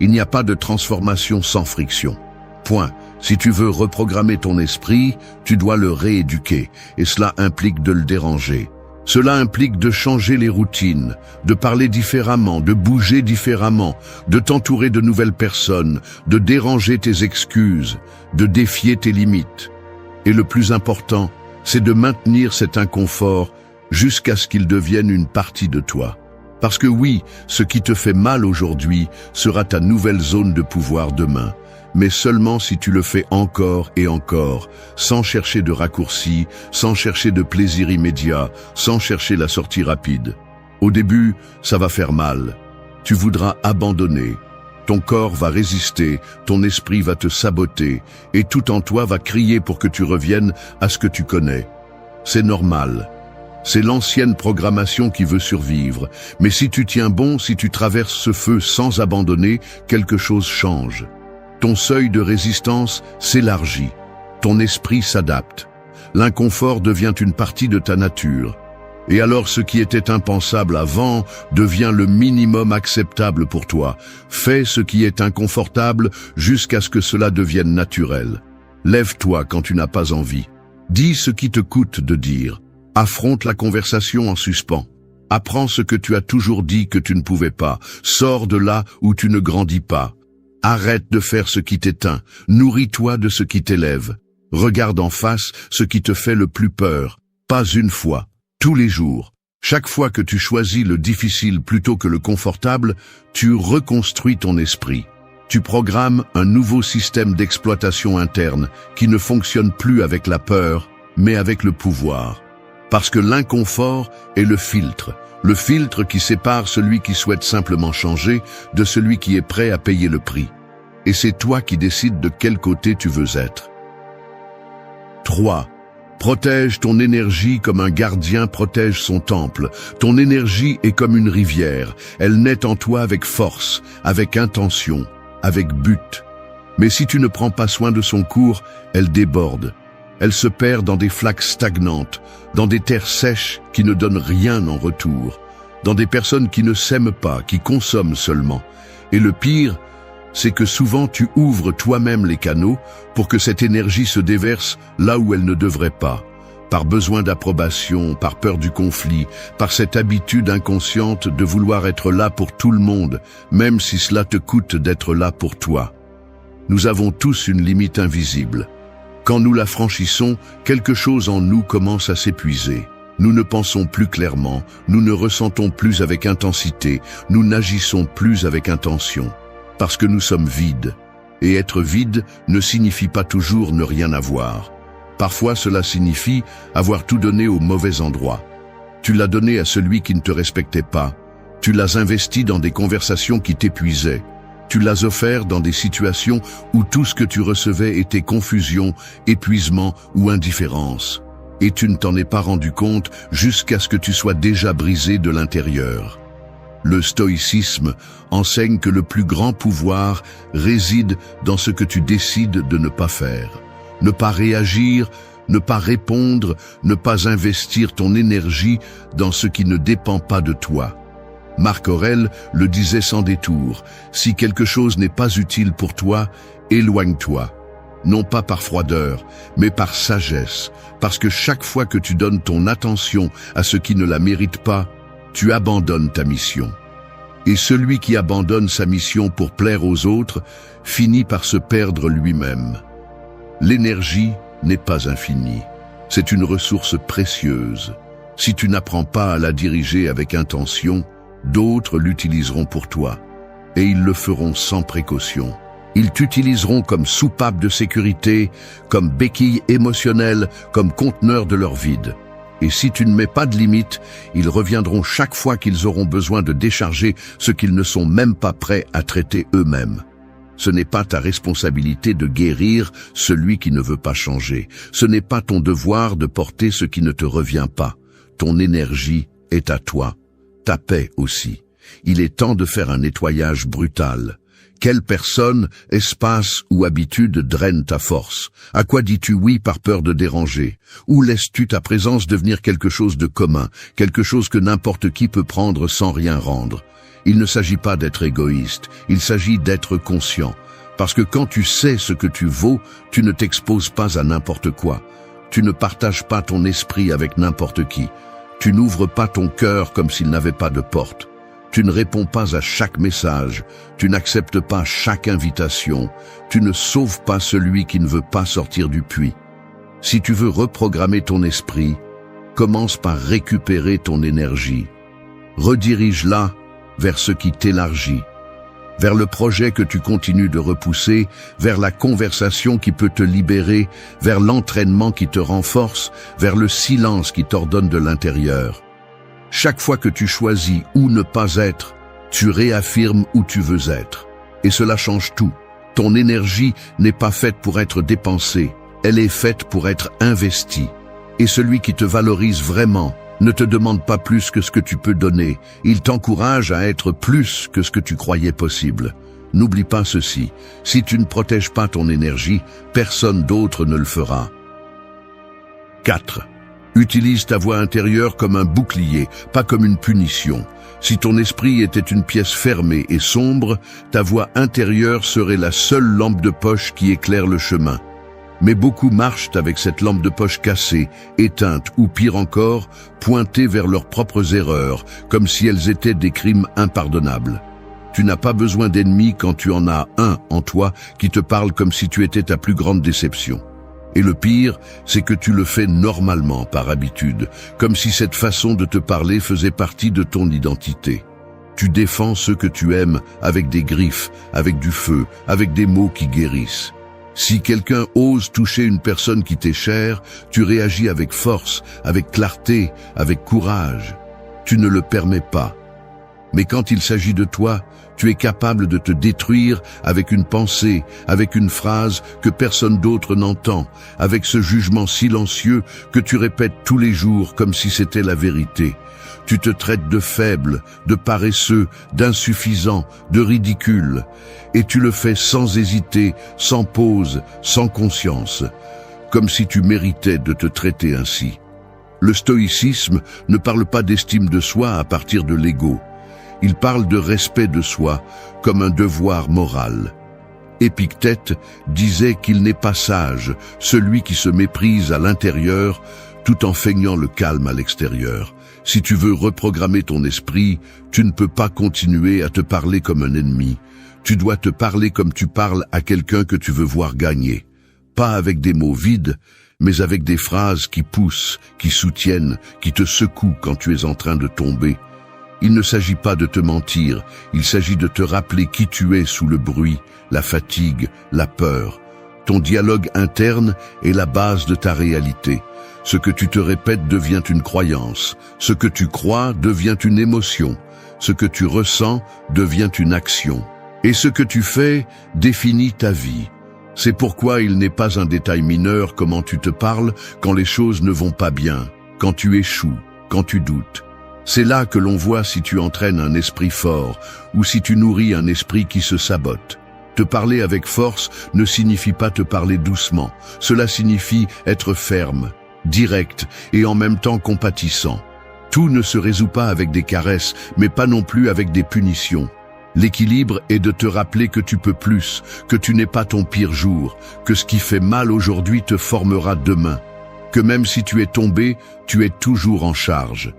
Il n'y a pas de transformation sans friction. Point. Si tu veux reprogrammer ton esprit, tu dois le rééduquer, et cela implique de le déranger. Cela implique de changer les routines, de parler différemment, de bouger différemment, de t'entourer de nouvelles personnes, de déranger tes excuses, de défier tes limites. Et le plus important, c'est de maintenir cet inconfort jusqu'à ce qu'il devienne une partie de toi. Parce que oui, ce qui te fait mal aujourd'hui sera ta nouvelle zone de pouvoir demain. Mais seulement si tu le fais encore et encore, sans chercher de raccourcis, sans chercher de plaisir immédiat, sans chercher la sortie rapide. Au début, ça va faire mal. Tu voudras abandonner. Ton corps va résister, ton esprit va te saboter, et tout en toi va crier pour que tu reviennes à ce que tu connais. C'est normal. C'est l'ancienne programmation qui veut survivre. Mais si tu tiens bon, si tu traverses ce feu sans abandonner, quelque chose change. Ton seuil de résistance s'élargit. Ton esprit s'adapte. L'inconfort devient une partie de ta nature. Et alors ce qui était impensable avant devient le minimum acceptable pour toi. Fais ce qui est inconfortable jusqu'à ce que cela devienne naturel. Lève-toi quand tu n'as pas envie. Dis ce qui te coûte de dire. Affronte la conversation en suspens. Apprends ce que tu as toujours dit que tu ne pouvais pas. Sors de là où tu ne grandis pas. Arrête de faire ce qui t'éteint. Nourris-toi de ce qui t'élève. Regarde en face ce qui te fait le plus peur. Pas une fois. Tous les jours, chaque fois que tu choisis le difficile plutôt que le confortable, tu reconstruis ton esprit. Tu programmes un nouveau système d'exploitation interne qui ne fonctionne plus avec la peur, mais avec le pouvoir. Parce que l'inconfort est le filtre qui sépare celui qui souhaite simplement changer de celui qui est prêt à payer le prix. Et c'est toi qui décides de quel côté tu veux être. 3. Protège ton énergie comme un gardien protège son temple. Ton énergie est comme une rivière. Elle naît en toi avec force, avec intention, avec but. Mais si tu ne prends pas soin de son cours, elle déborde. Elle se perd dans des flaques stagnantes, dans des terres sèches qui ne donnent rien en retour, dans des personnes qui ne s'aiment pas, qui consomment seulement. Et le pire, c'est que souvent tu ouvres toi-même les canaux pour que cette énergie se déverse là où elle ne devrait pas, par besoin d'approbation, par peur du conflit, par cette habitude inconsciente de vouloir être là pour tout le monde, même si cela te coûte d'être là pour toi. Nous avons tous une limite invisible. Quand nous la franchissons, quelque chose en nous commence à s'épuiser. Nous ne pensons plus clairement, nous ne ressentons plus avec intensité, nous n'agissons plus avec intention. Parce que nous sommes vides. Et être vide ne signifie pas toujours ne rien avoir. Parfois cela signifie avoir tout donné au mauvais endroit. Tu l'as donné à celui qui ne te respectait pas. Tu l'as investi dans des conversations qui t'épuisaient. Tu l'as offert dans des situations où tout ce que tu recevais était confusion, épuisement ou indifférence. Et tu ne t'en es pas rendu compte jusqu'à ce que tu sois déjà brisé de l'intérieur. Le stoïcisme enseigne que le plus grand pouvoir réside dans ce que tu décides de ne pas faire. Ne pas réagir, ne pas répondre, ne pas investir ton énergie dans ce qui ne dépend pas de toi. Marc Aurèle le disait sans détour, si quelque chose n'est pas utile pour toi, éloigne-toi. Non pas par froideur, mais par sagesse, parce que chaque fois que tu donnes ton attention à ce qui ne la mérite pas, tu abandonnes ta mission. Et celui qui abandonne sa mission pour plaire aux autres finit par se perdre lui-même. L'énergie n'est pas infinie. C'est une ressource précieuse. Si tu n'apprends pas à la diriger avec intention, d'autres l'utiliseront pour toi. Et ils le feront sans précaution. Ils t'utiliseront comme soupape de sécurité, comme béquille émotionnelle, comme conteneur de leur vide. Et si tu ne mets pas de limite, ils reviendront chaque fois qu'ils auront besoin de décharger ce qu'ils ne sont même pas prêts à traiter eux-mêmes. Ce n'est pas ta responsabilité de guérir celui qui ne veut pas changer. Ce n'est pas ton devoir de porter ce qui ne te revient pas. Ton énergie est à toi. Ta paix aussi. Il est temps de faire un nettoyage brutal. Quelle personne, espace ou habitude draine ta force? À quoi dis-tu oui par peur de déranger? Où laisses-tu ta présence devenir quelque chose de commun, quelque chose que n'importe qui peut prendre sans rien rendre? Il ne s'agit pas d'être égoïste, il s'agit d'être conscient. Parce que quand tu sais ce que tu vaux, tu ne t'exposes pas à n'importe quoi. Tu ne partages pas ton esprit avec n'importe qui. Tu n'ouvres pas ton cœur comme s'il n'avait pas de porte. Tu ne réponds pas à chaque message, tu n'acceptes pas chaque invitation, tu ne sauves pas celui qui ne veut pas sortir du puits. Si tu veux reprogrammer ton esprit, commence par récupérer ton énergie. Redirige-la vers ce qui t'élargit, vers le projet que tu continues de repousser, vers la conversation qui peut te libérer, vers l'entraînement qui te renforce, vers le silence qui t'ordonne de l'intérieur. Chaque fois que tu choisis où ne pas être, tu réaffirmes où tu veux être. Et cela change tout. Ton énergie n'est pas faite pour être dépensée, elle est faite pour être investie. Et celui qui te valorise vraiment ne te demande pas plus que ce que tu peux donner, il t'encourage à être plus que ce que tu croyais possible. N'oublie pas ceci, si tu ne protèges pas ton énergie, personne d'autre ne le fera. 4. Utilise ta voix intérieure comme un bouclier, pas comme une punition. Si ton esprit était une pièce fermée et sombre, ta voix intérieure serait la seule lampe de poche qui éclaire le chemin. Mais beaucoup marchent avec cette lampe de poche cassée, éteinte ou pire encore, pointée vers leurs propres erreurs, comme si elles étaient des crimes impardonnables. Tu n'as pas besoin d'ennemis quand tu en as un en toi qui te parle comme si tu étais ta plus grande déception. Et le pire, c'est que tu le fais normalement, par habitude, comme si cette façon de te parler faisait partie de ton identité. Tu défends ceux que tu aimes avec des griffes, avec du feu, avec des mots qui guérissent. Si quelqu'un ose toucher une personne qui t'est chère, tu réagis avec force, avec clarté, avec courage. Tu ne le permets pas. Mais quand il s'agit de toi, tu es capable de te détruire avec une pensée, avec une phrase que personne d'autre n'entend, avec ce jugement silencieux que tu répètes tous les jours comme si c'était la vérité. Tu te traites de faible, de paresseux, d'insuffisant, de ridicule. Et tu le fais sans hésiter, sans pause, sans conscience, comme si tu méritais de te traiter ainsi. Le stoïcisme ne parle pas d'estime de soi à partir de l'ego. Il parle de respect de soi comme un devoir moral. Épictète disait qu'il n'est pas sage, celui qui se méprise à l'intérieur tout en feignant le calme à l'extérieur. Si tu veux reprogrammer ton esprit, tu ne peux pas continuer à te parler comme un ennemi. Tu dois te parler comme tu parles à quelqu'un que tu veux voir gagner. Pas avec des mots vides, mais avec des phrases qui poussent, qui soutiennent, qui te secouent quand tu es en train de tomber. Il ne s'agit pas de te mentir, il s'agit de te rappeler qui tu es sous le bruit, la fatigue, la peur. Ton dialogue interne est la base de ta réalité. Ce que tu te répètes devient une croyance. Ce que tu crois devient une émotion. Ce que tu ressens devient une action. Et ce que tu fais définit ta vie. C'est pourquoi il n'est pas un détail mineur comment tu te parles quand les choses ne vont pas bien, quand tu échoues, quand tu doutes. C'est là que l'on voit si tu entraînes un esprit fort ou si tu nourris un esprit qui se sabote. Te parler avec force ne signifie pas te parler doucement. Cela signifie être ferme, direct et en même temps compatissant. Tout ne se résout pas avec des caresses, mais pas non plus avec des punitions. L'équilibre est de te rappeler que tu peux plus, que tu n'es pas ton pire jour, que ce qui fait mal aujourd'hui te formera demain, que même si tu es tombé, tu es toujours en charge.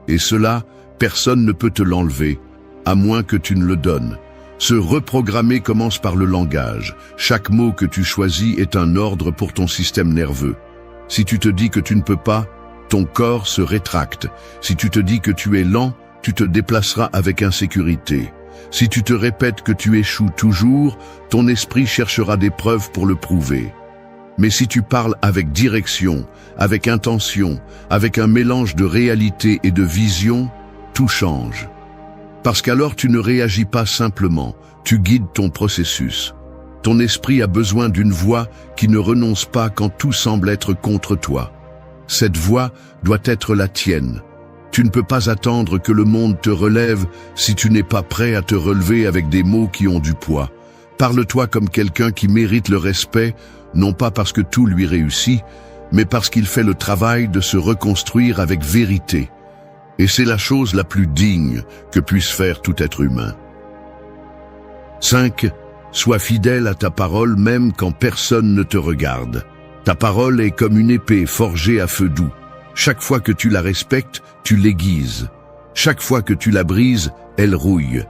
Et cela, personne ne peut te l'enlever, à moins que tu ne le donnes. Se reprogrammer commence par le langage. Chaque mot que tu choisis est un ordre pour ton système nerveux. Si tu te dis que tu ne peux pas, ton corps se rétracte. Si tu te dis que tu es lent, tu te déplaceras avec insécurité. Si tu te répètes que tu échoues toujours, ton esprit cherchera des preuves pour le prouver. Mais si tu parles avec direction, avec intention, avec un mélange de réalité et de vision, tout change. Parce qu'alors tu ne réagis pas simplement, tu guides ton processus. Ton esprit a besoin d'une voix qui ne renonce pas quand tout semble être contre toi. Cette voix doit être la tienne. Tu ne peux pas attendre que le monde te relève si tu n'es pas prêt à te relever avec des mots qui ont du poids. Parle-toi comme quelqu'un qui mérite le respect, non pas parce que tout lui réussit, mais parce qu'il fait le travail de se reconstruire avec vérité. Et c'est la chose la plus digne que puisse faire tout être humain. 5. Sois fidèle à ta parole même quand personne ne te regarde. Ta parole est comme une épée forgée à feu doux. Chaque fois que tu la respectes, tu l'aiguises. Chaque fois que tu la brises, elle rouille.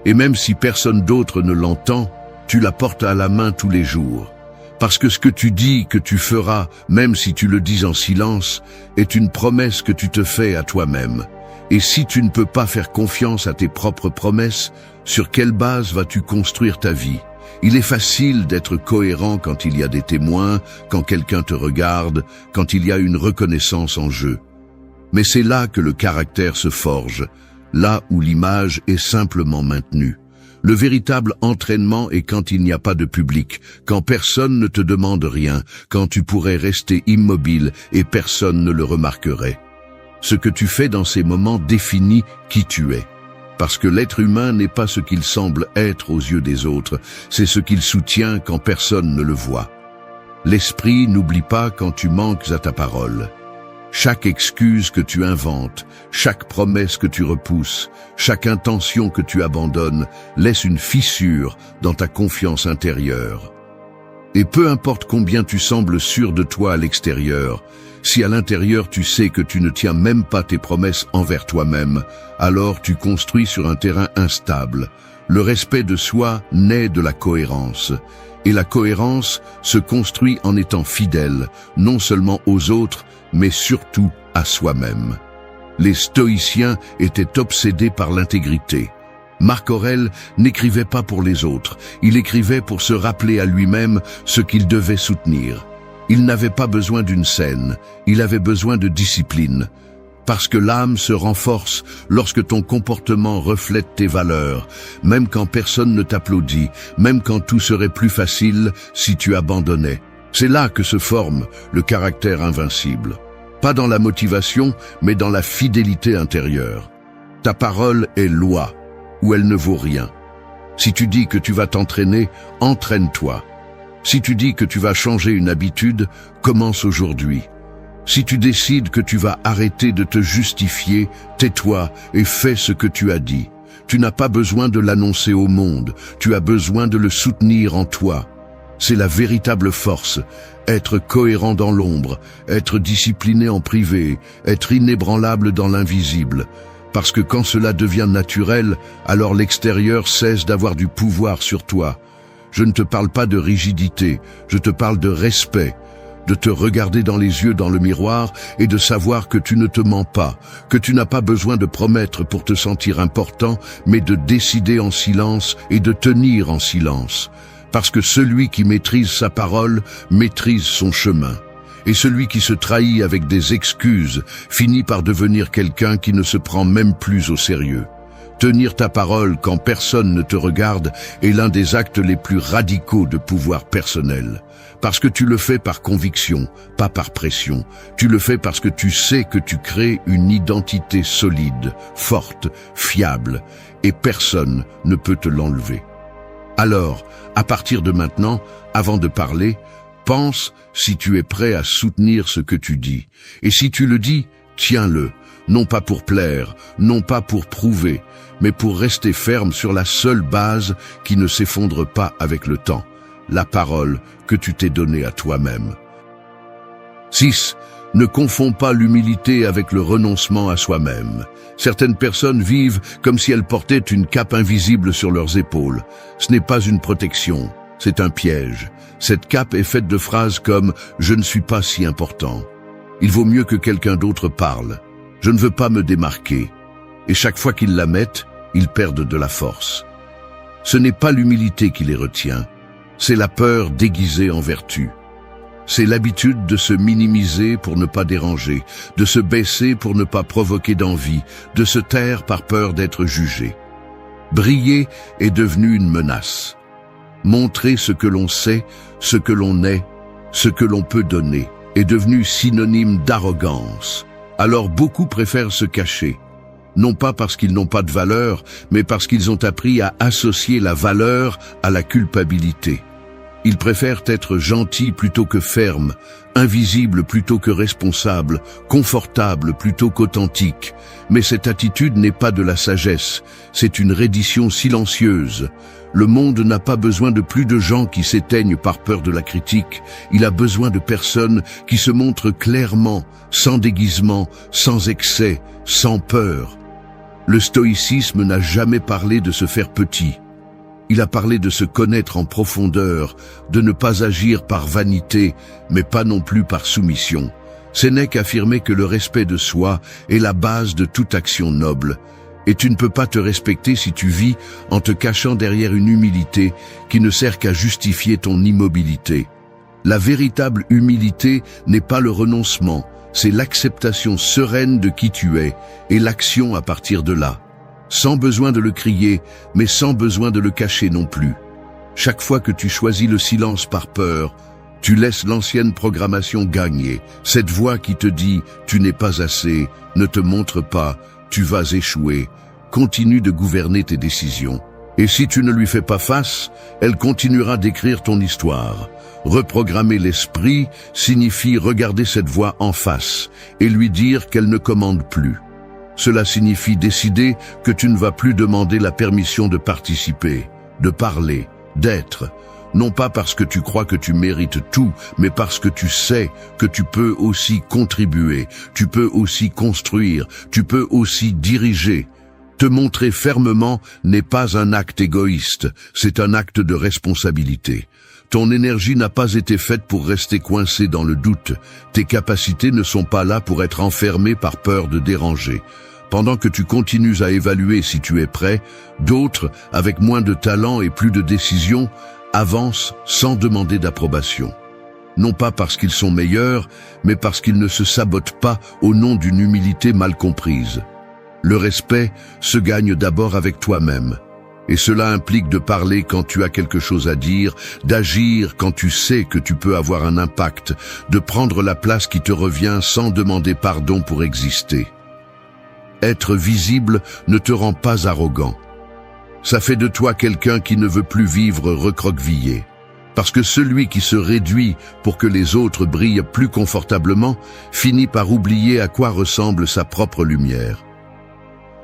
Et même si personne d'autre ne l'entend, tu la portes à la main tous les jours. Parce que ce que tu dis que tu feras, même si tu le dis en silence, est une promesse que tu te fais à toi-même. Et si tu ne peux pas faire confiance à tes propres promesses, sur quelle base vas-tu construire ta vie? Il est facile d'être cohérent quand il y a des témoins, quand quelqu'un te regarde, quand il y a une reconnaissance en jeu. Mais c'est là que le caractère se forge, là où l'image est simplement maintenue. Le véritable entraînement est quand il n'y a pas de public, quand personne ne te demande rien, quand tu pourrais rester immobile et personne ne le remarquerait. Ce que tu fais dans ces moments définit qui tu es. Parce que l'être humain n'est pas ce qu'il semble être aux yeux des autres, c'est ce qu'il soutient quand personne ne le voit. L'esprit n'oublie pas quand tu manques à ta parole. Chaque excuse que tu inventes, chaque promesse que tu repousses, chaque intention que tu abandonnes, laisse une fissure dans ta confiance intérieure. Et peu importe combien tu sembles sûr de toi à l'extérieur, si à l'intérieur tu sais que tu ne tiens même pas tes promesses envers toi-même, alors tu construis sur un terrain instable. Le respect de soi naît de la cohérence. Et la cohérence se construit en étant fidèle, non seulement aux autres, mais surtout à soi-même. Les stoïciens étaient obsédés par l'intégrité. Marc Aurèle n'écrivait pas pour les autres, il écrivait pour se rappeler à lui-même ce qu'il devait soutenir. Il n'avait pas besoin d'une scène, il avait besoin de discipline. Parce que l'âme se renforce lorsque ton comportement reflète tes valeurs, même quand personne ne t'applaudit, même quand tout serait plus facile si tu abandonnais. C'est là que se forme le caractère invincible. Pas dans la motivation, mais dans la fidélité intérieure. Ta parole est loi, ou elle ne vaut rien. Si tu dis que tu vas t'entraîner, entraîne-toi. Si tu dis que tu vas changer une habitude, commence aujourd'hui. Si tu décides que tu vas arrêter de te justifier, tais-toi et fais ce que tu as dit. Tu n'as pas besoin de l'annoncer au monde, tu as besoin de le soutenir en toi. C'est la véritable force, être cohérent dans l'ombre, être discipliné en privé, être inébranlable dans l'invisible. Parce que quand cela devient naturel, alors l'extérieur cesse d'avoir du pouvoir sur toi. Je ne te parle pas de rigidité, je te parle de respect, de te regarder dans les yeux dans le miroir et de savoir que tu ne te mens pas, que tu n'as pas besoin de promettre pour te sentir important, mais de décider en silence et de tenir en silence. Parce que celui qui maîtrise sa parole maîtrise son chemin. Et celui qui se trahit avec des excuses finit par devenir quelqu'un qui ne se prend même plus au sérieux. Tenir ta parole quand personne ne te regarde est l'un des actes les plus radicaux de pouvoir personnel. Parce que tu le fais par conviction, pas par pression. Tu le fais parce que tu sais que tu crées une identité solide, forte, fiable, et personne ne peut te l'enlever. Alors, à partir de maintenant, avant de parler, pense si tu es prêt à soutenir ce que tu dis. Et si tu le dis, tiens-le, non pas pour plaire, non pas pour prouver, mais pour rester ferme sur la seule base qui ne s'effondre pas avec le temps, la parole que tu t'es donnée à toi-même. 6. Ne confonds pas l'humilité avec le renoncement à soi-même. Certaines personnes vivent comme si elles portaient une cape invisible sur leurs épaules. Ce n'est pas une protection, c'est un piège. Cette cape est faite de phrases comme « je ne suis pas si important ». Il vaut mieux que quelqu'un d'autre parle. Je ne veux pas me démarquer. Et chaque fois qu'ils la mettent, ils perdent de la force. Ce n'est pas l'humilité qui les retient, c'est la peur déguisée en vertu. C'est l'habitude de se minimiser pour ne pas déranger, de se baisser pour ne pas provoquer d'envie, de se taire par peur d'être jugé. Briller est devenu une menace. Montrer ce que l'on sait, ce que l'on est, ce que l'on peut donner, est devenu synonyme d'arrogance. Alors beaucoup préfèrent se cacher. Non pas parce qu'ils n'ont pas de valeur, mais parce qu'ils ont appris à associer la valeur à la culpabilité. Ils préfèrent être gentils plutôt que fermes, invisibles plutôt que responsables, confortables plutôt qu'authentiques. Mais cette attitude n'est pas de la sagesse, c'est une reddition silencieuse. Le monde n'a pas besoin de plus de gens qui s'éteignent par peur de la critique, il a besoin de personnes qui se montrent clairement, sans déguisement, sans excès, sans peur. Le stoïcisme n'a jamais parlé de se faire petit. Il a parlé de se connaître en profondeur, de ne pas agir par vanité, mais pas non plus par soumission. Sénèque affirmait que le respect de soi est la base de toute action noble, et tu ne peux pas te respecter si tu vis en te cachant derrière une humilité qui ne sert qu'à justifier ton immobilité. La véritable humilité n'est pas le renoncement, c'est l'acceptation sereine de qui tu es et l'action à partir de là. sans besoin de le crier, mais sans besoin de le cacher non plus. Chaque fois que tu choisis le silence par peur, tu laisses l'ancienne programmation gagner, cette voix qui te dit « tu n'es pas assez, ne te montre pas, tu vas échouer », continue de gouverner tes décisions. Et si tu ne lui fais pas face, elle continuera d'écrire ton histoire. Reprogrammer l'esprit signifie regarder cette voix en face et lui dire qu'elle ne commande plus. Cela signifie décider que tu ne vas plus demander la permission de participer, de parler, d'être, non pas parce que tu crois que tu mérites tout, mais parce que tu sais que tu peux aussi contribuer, tu peux aussi construire, tu peux aussi diriger. Te montrer fermement n'est pas un acte égoïste, c'est un acte de responsabilité. Ton énergie n'a pas été faite pour rester coincée dans le doute. Tes capacités ne sont pas là pour être enfermées par peur de déranger. Pendant que tu continues à évaluer si tu es prêt, d'autres, avec moins de talent et plus de décision, avancent sans demander d'approbation. Non pas parce qu'ils sont meilleurs, mais parce qu'ils ne se sabotent pas au nom d'une humilité mal comprise. Le respect se gagne d'abord avec toi-même. Et cela implique de parler quand tu as quelque chose à dire, d'agir quand tu sais que tu peux avoir un impact, de prendre la place qui te revient sans demander pardon pour exister. Être visible ne te rend pas arrogant. Ça fait de toi quelqu'un qui ne veut plus vivre recroquevillé. Parce que celui qui se réduit pour que les autres brillent plus confortablement finit par oublier à quoi ressemble sa propre lumière.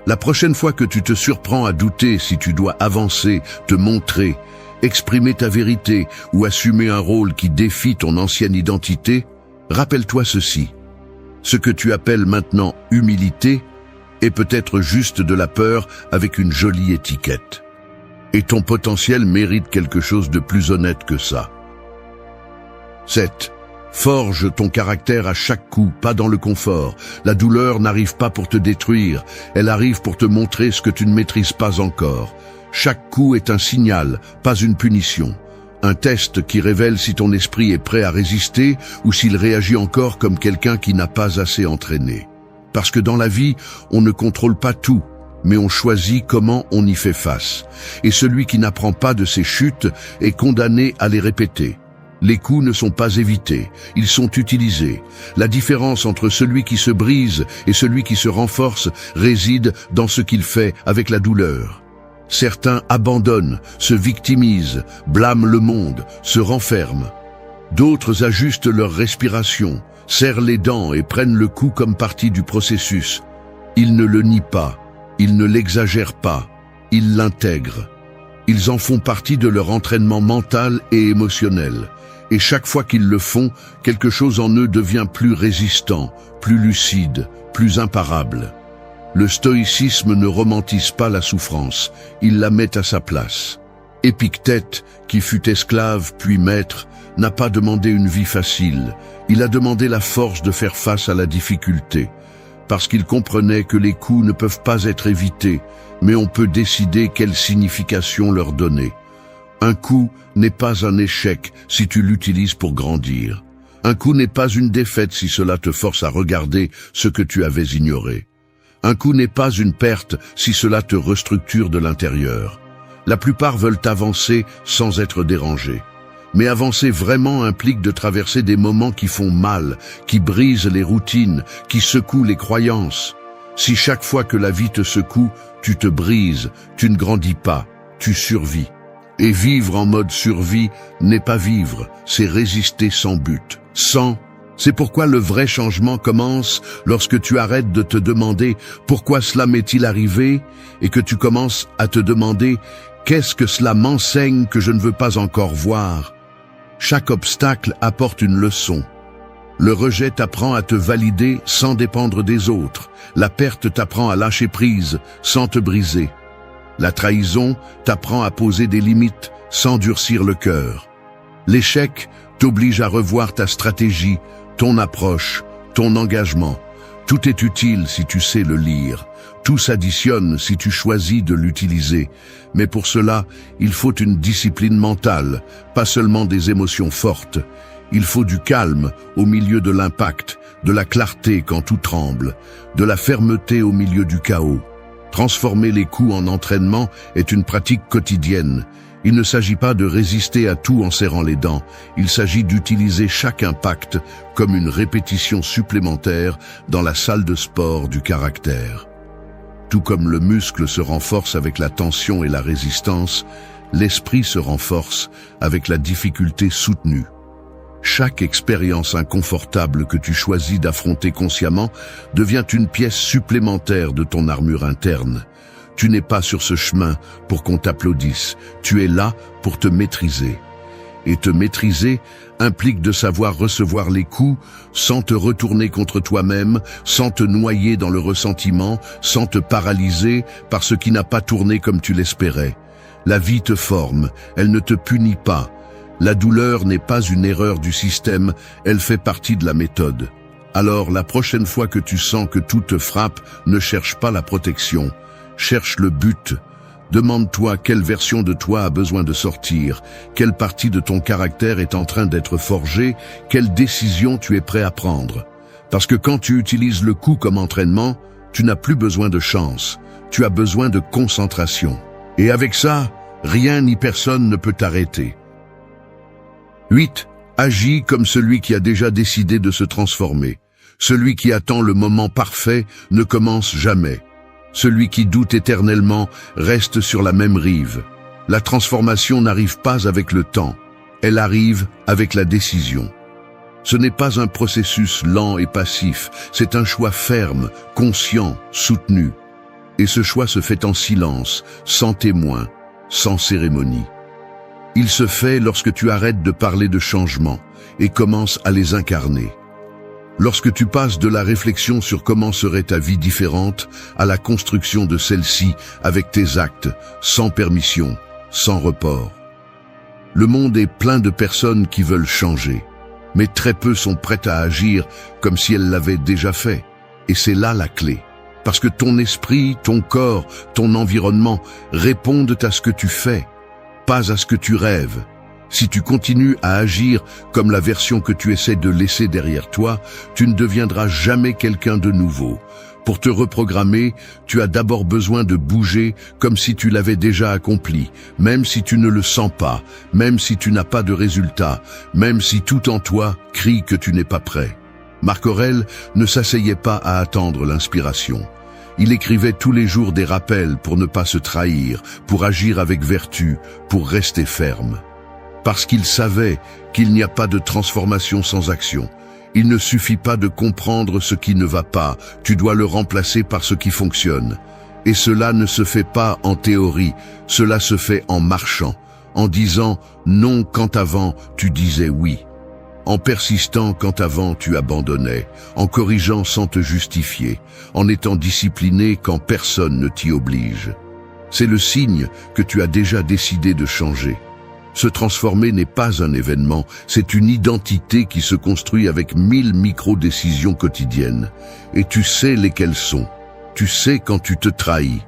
La prochaine fois que tu te surprends à douter si tu dois avancer, te montrer, exprimer ta vérité ou assumer un rôle qui défie ton ancienne identité, rappelle-toi ceci. Ce que tu appelles maintenant humilité est peut-être juste de la peur avec une jolie étiquette. Et ton potentiel mérite quelque chose de plus honnête que ça. 7. Forge ton caractère à chaque coup, pas dans le confort. La douleur n'arrive pas pour te détruire, elle arrive pour te montrer ce que tu ne maîtrises pas encore. Chaque coup est un signal, pas une punition. Un test qui révèle si ton esprit est prêt à résister ou s'il réagit encore comme quelqu'un qui n'a pas assez entraîné. Parce que dans la vie, on ne contrôle pas tout, mais on choisit comment on y fait face. Et celui qui n'apprend pas de ses chutes est condamné à les répéter. Les coups ne sont pas évités, ils sont utilisés. La différence entre celui qui se brise et celui qui se renforce réside dans ce qu'il fait avec la douleur. Certains abandonnent, se victimisent, blâment le monde, se renferment. D'autres ajustent leur respiration, serrent les dents et prennent le coup comme partie du processus. Ils ne le nient pas, ils ne l'exagèrent pas, ils l'intègrent. Ils en font partie de leur entraînement mental et émotionnel. Et chaque fois qu'ils le font, quelque chose en eux devient plus résistant, plus lucide, plus imparable. Le stoïcisme ne romantise pas la souffrance, il la met à sa place. Épictète, qui fut esclave puis maître, n'a pas demandé une vie facile, il a demandé la force de faire face à la difficulté, parce qu'il comprenait que les coups ne peuvent pas être évités, mais on peut décider quelle signification leur donner. Un coup n'est pas un échec si tu l'utilises pour grandir. Un coup n'est pas une défaite si cela te force à regarder ce que tu avais ignoré. Un coup n'est pas une perte si cela te restructure de l'intérieur. La plupart veulent avancer sans être dérangés. Mais avancer vraiment implique de traverser des moments qui font mal, qui brisent les routines, qui secouent les croyances. Si chaque fois que la vie te secoue, tu te brises, tu ne grandis pas, tu survis. Et vivre en mode survie n'est pas vivre, c'est résister sans but. C'est pourquoi le vrai changement commence lorsque tu arrêtes de te demander pourquoi cela m'est-il arrivé et que tu commences à te demander qu'est-ce que cela m'enseigne que je ne veux pas encore voir. Chaque obstacle apporte une leçon. Le rejet t'apprend à te valider sans dépendre des autres. La perte t'apprend à lâcher prise sans te briser. La trahison t'apprend à poser des limites sans durcir le cœur. L'échec t'oblige à revoir ta stratégie, ton approche, ton engagement. Tout est utile si tu sais le lire. Tout s'additionne si tu choisis de l'utiliser. Mais pour cela, il faut une discipline mentale, pas seulement des émotions fortes. Il faut du calme au milieu de l'impact, de la clarté quand tout tremble, de la fermeté au milieu du chaos. Transformer les coups en entraînement est une pratique quotidienne. Il ne s'agit pas de résister à tout en serrant les dents, il s'agit d'utiliser chaque impact comme une répétition supplémentaire dans la salle de sport du caractère. Tout comme le muscle se renforce avec la tension et la résistance, l'esprit se renforce avec la difficulté soutenue. Chaque expérience inconfortable que tu choisis d'affronter consciemment devient une pièce supplémentaire de ton armure interne. Tu n'es pas sur ce chemin pour qu'on t'applaudisse, tu es là pour te maîtriser. Et te maîtriser implique de savoir recevoir les coups sans te retourner contre toi-même, sans te noyer dans le ressentiment, sans te paralyser par ce qui n'a pas tourné comme tu l'espérais. La vie te forme, elle ne te punit pas. La douleur n'est pas une erreur du système, elle fait partie de la méthode. Alors la prochaine fois que tu sens que tout te frappe, ne cherche pas la protection, cherche le but. Demande-toi quelle version de toi a besoin de sortir, quelle partie de ton caractère est en train d'être forgée, quelle décision tu es prêt à prendre. Parce que quand tu utilises le coup comme entraînement, tu n'as plus besoin de chance, tu as besoin de concentration. Et avec ça, rien ni personne ne peut t'arrêter. 8. Agis comme celui qui a déjà décidé de se transformer. Celui qui attend le moment parfait ne commence jamais. Celui qui doute éternellement reste sur la même rive. La transformation n'arrive pas avec le temps, elle arrive avec la décision. Ce n'est pas un processus lent et passif, c'est un choix ferme, conscient, soutenu. Et ce choix se fait en silence, sans témoin, sans cérémonie. Il se fait lorsque tu arrêtes de parler de changement et commences à les incarner. Lorsque tu passes de la réflexion sur comment serait ta vie différente à la construction de celle-ci avec tes actes, sans permission, sans report. Le monde est plein de personnes qui veulent changer, mais très peu sont prêtes à agir comme si elles l'avaient déjà fait. Et c'est là la clé. Parce que ton esprit, ton corps, ton environnement répondent à ce que tu fais, pas à ce que tu rêves. Si tu continues à agir comme la version que tu essaies de laisser derrière toi, tu ne deviendras jamais quelqu'un de nouveau. Pour te reprogrammer, tu as d'abord besoin de bouger comme si tu l'avais déjà accompli, même si tu ne le sens pas, même si tu n'as pas de résultat, même si tout en toi crie que tu n'es pas prêt. Marc Aurèle ne s'asseyait pas à attendre l'inspiration. Il écrivait tous les jours des rappels pour ne pas se trahir, pour agir avec vertu, pour rester ferme. Parce qu'il savait qu'il n'y a pas de transformation sans action. Il ne suffit pas de comprendre ce qui ne va pas, tu dois le remplacer par ce qui fonctionne. Et cela ne se fait pas en théorie, cela se fait en marchant, en disant non quand avant tu disais oui, en persistant quand avant tu abandonnais, en corrigeant sans te justifier, en étant discipliné quand personne ne t'y oblige. C'est le signe que tu as déjà décidé de changer. Se transformer n'est pas un événement, c'est une identité qui se construit avec 1000 micro-décisions quotidiennes. Et tu sais lesquelles sont. Tu sais quand tu te trahis,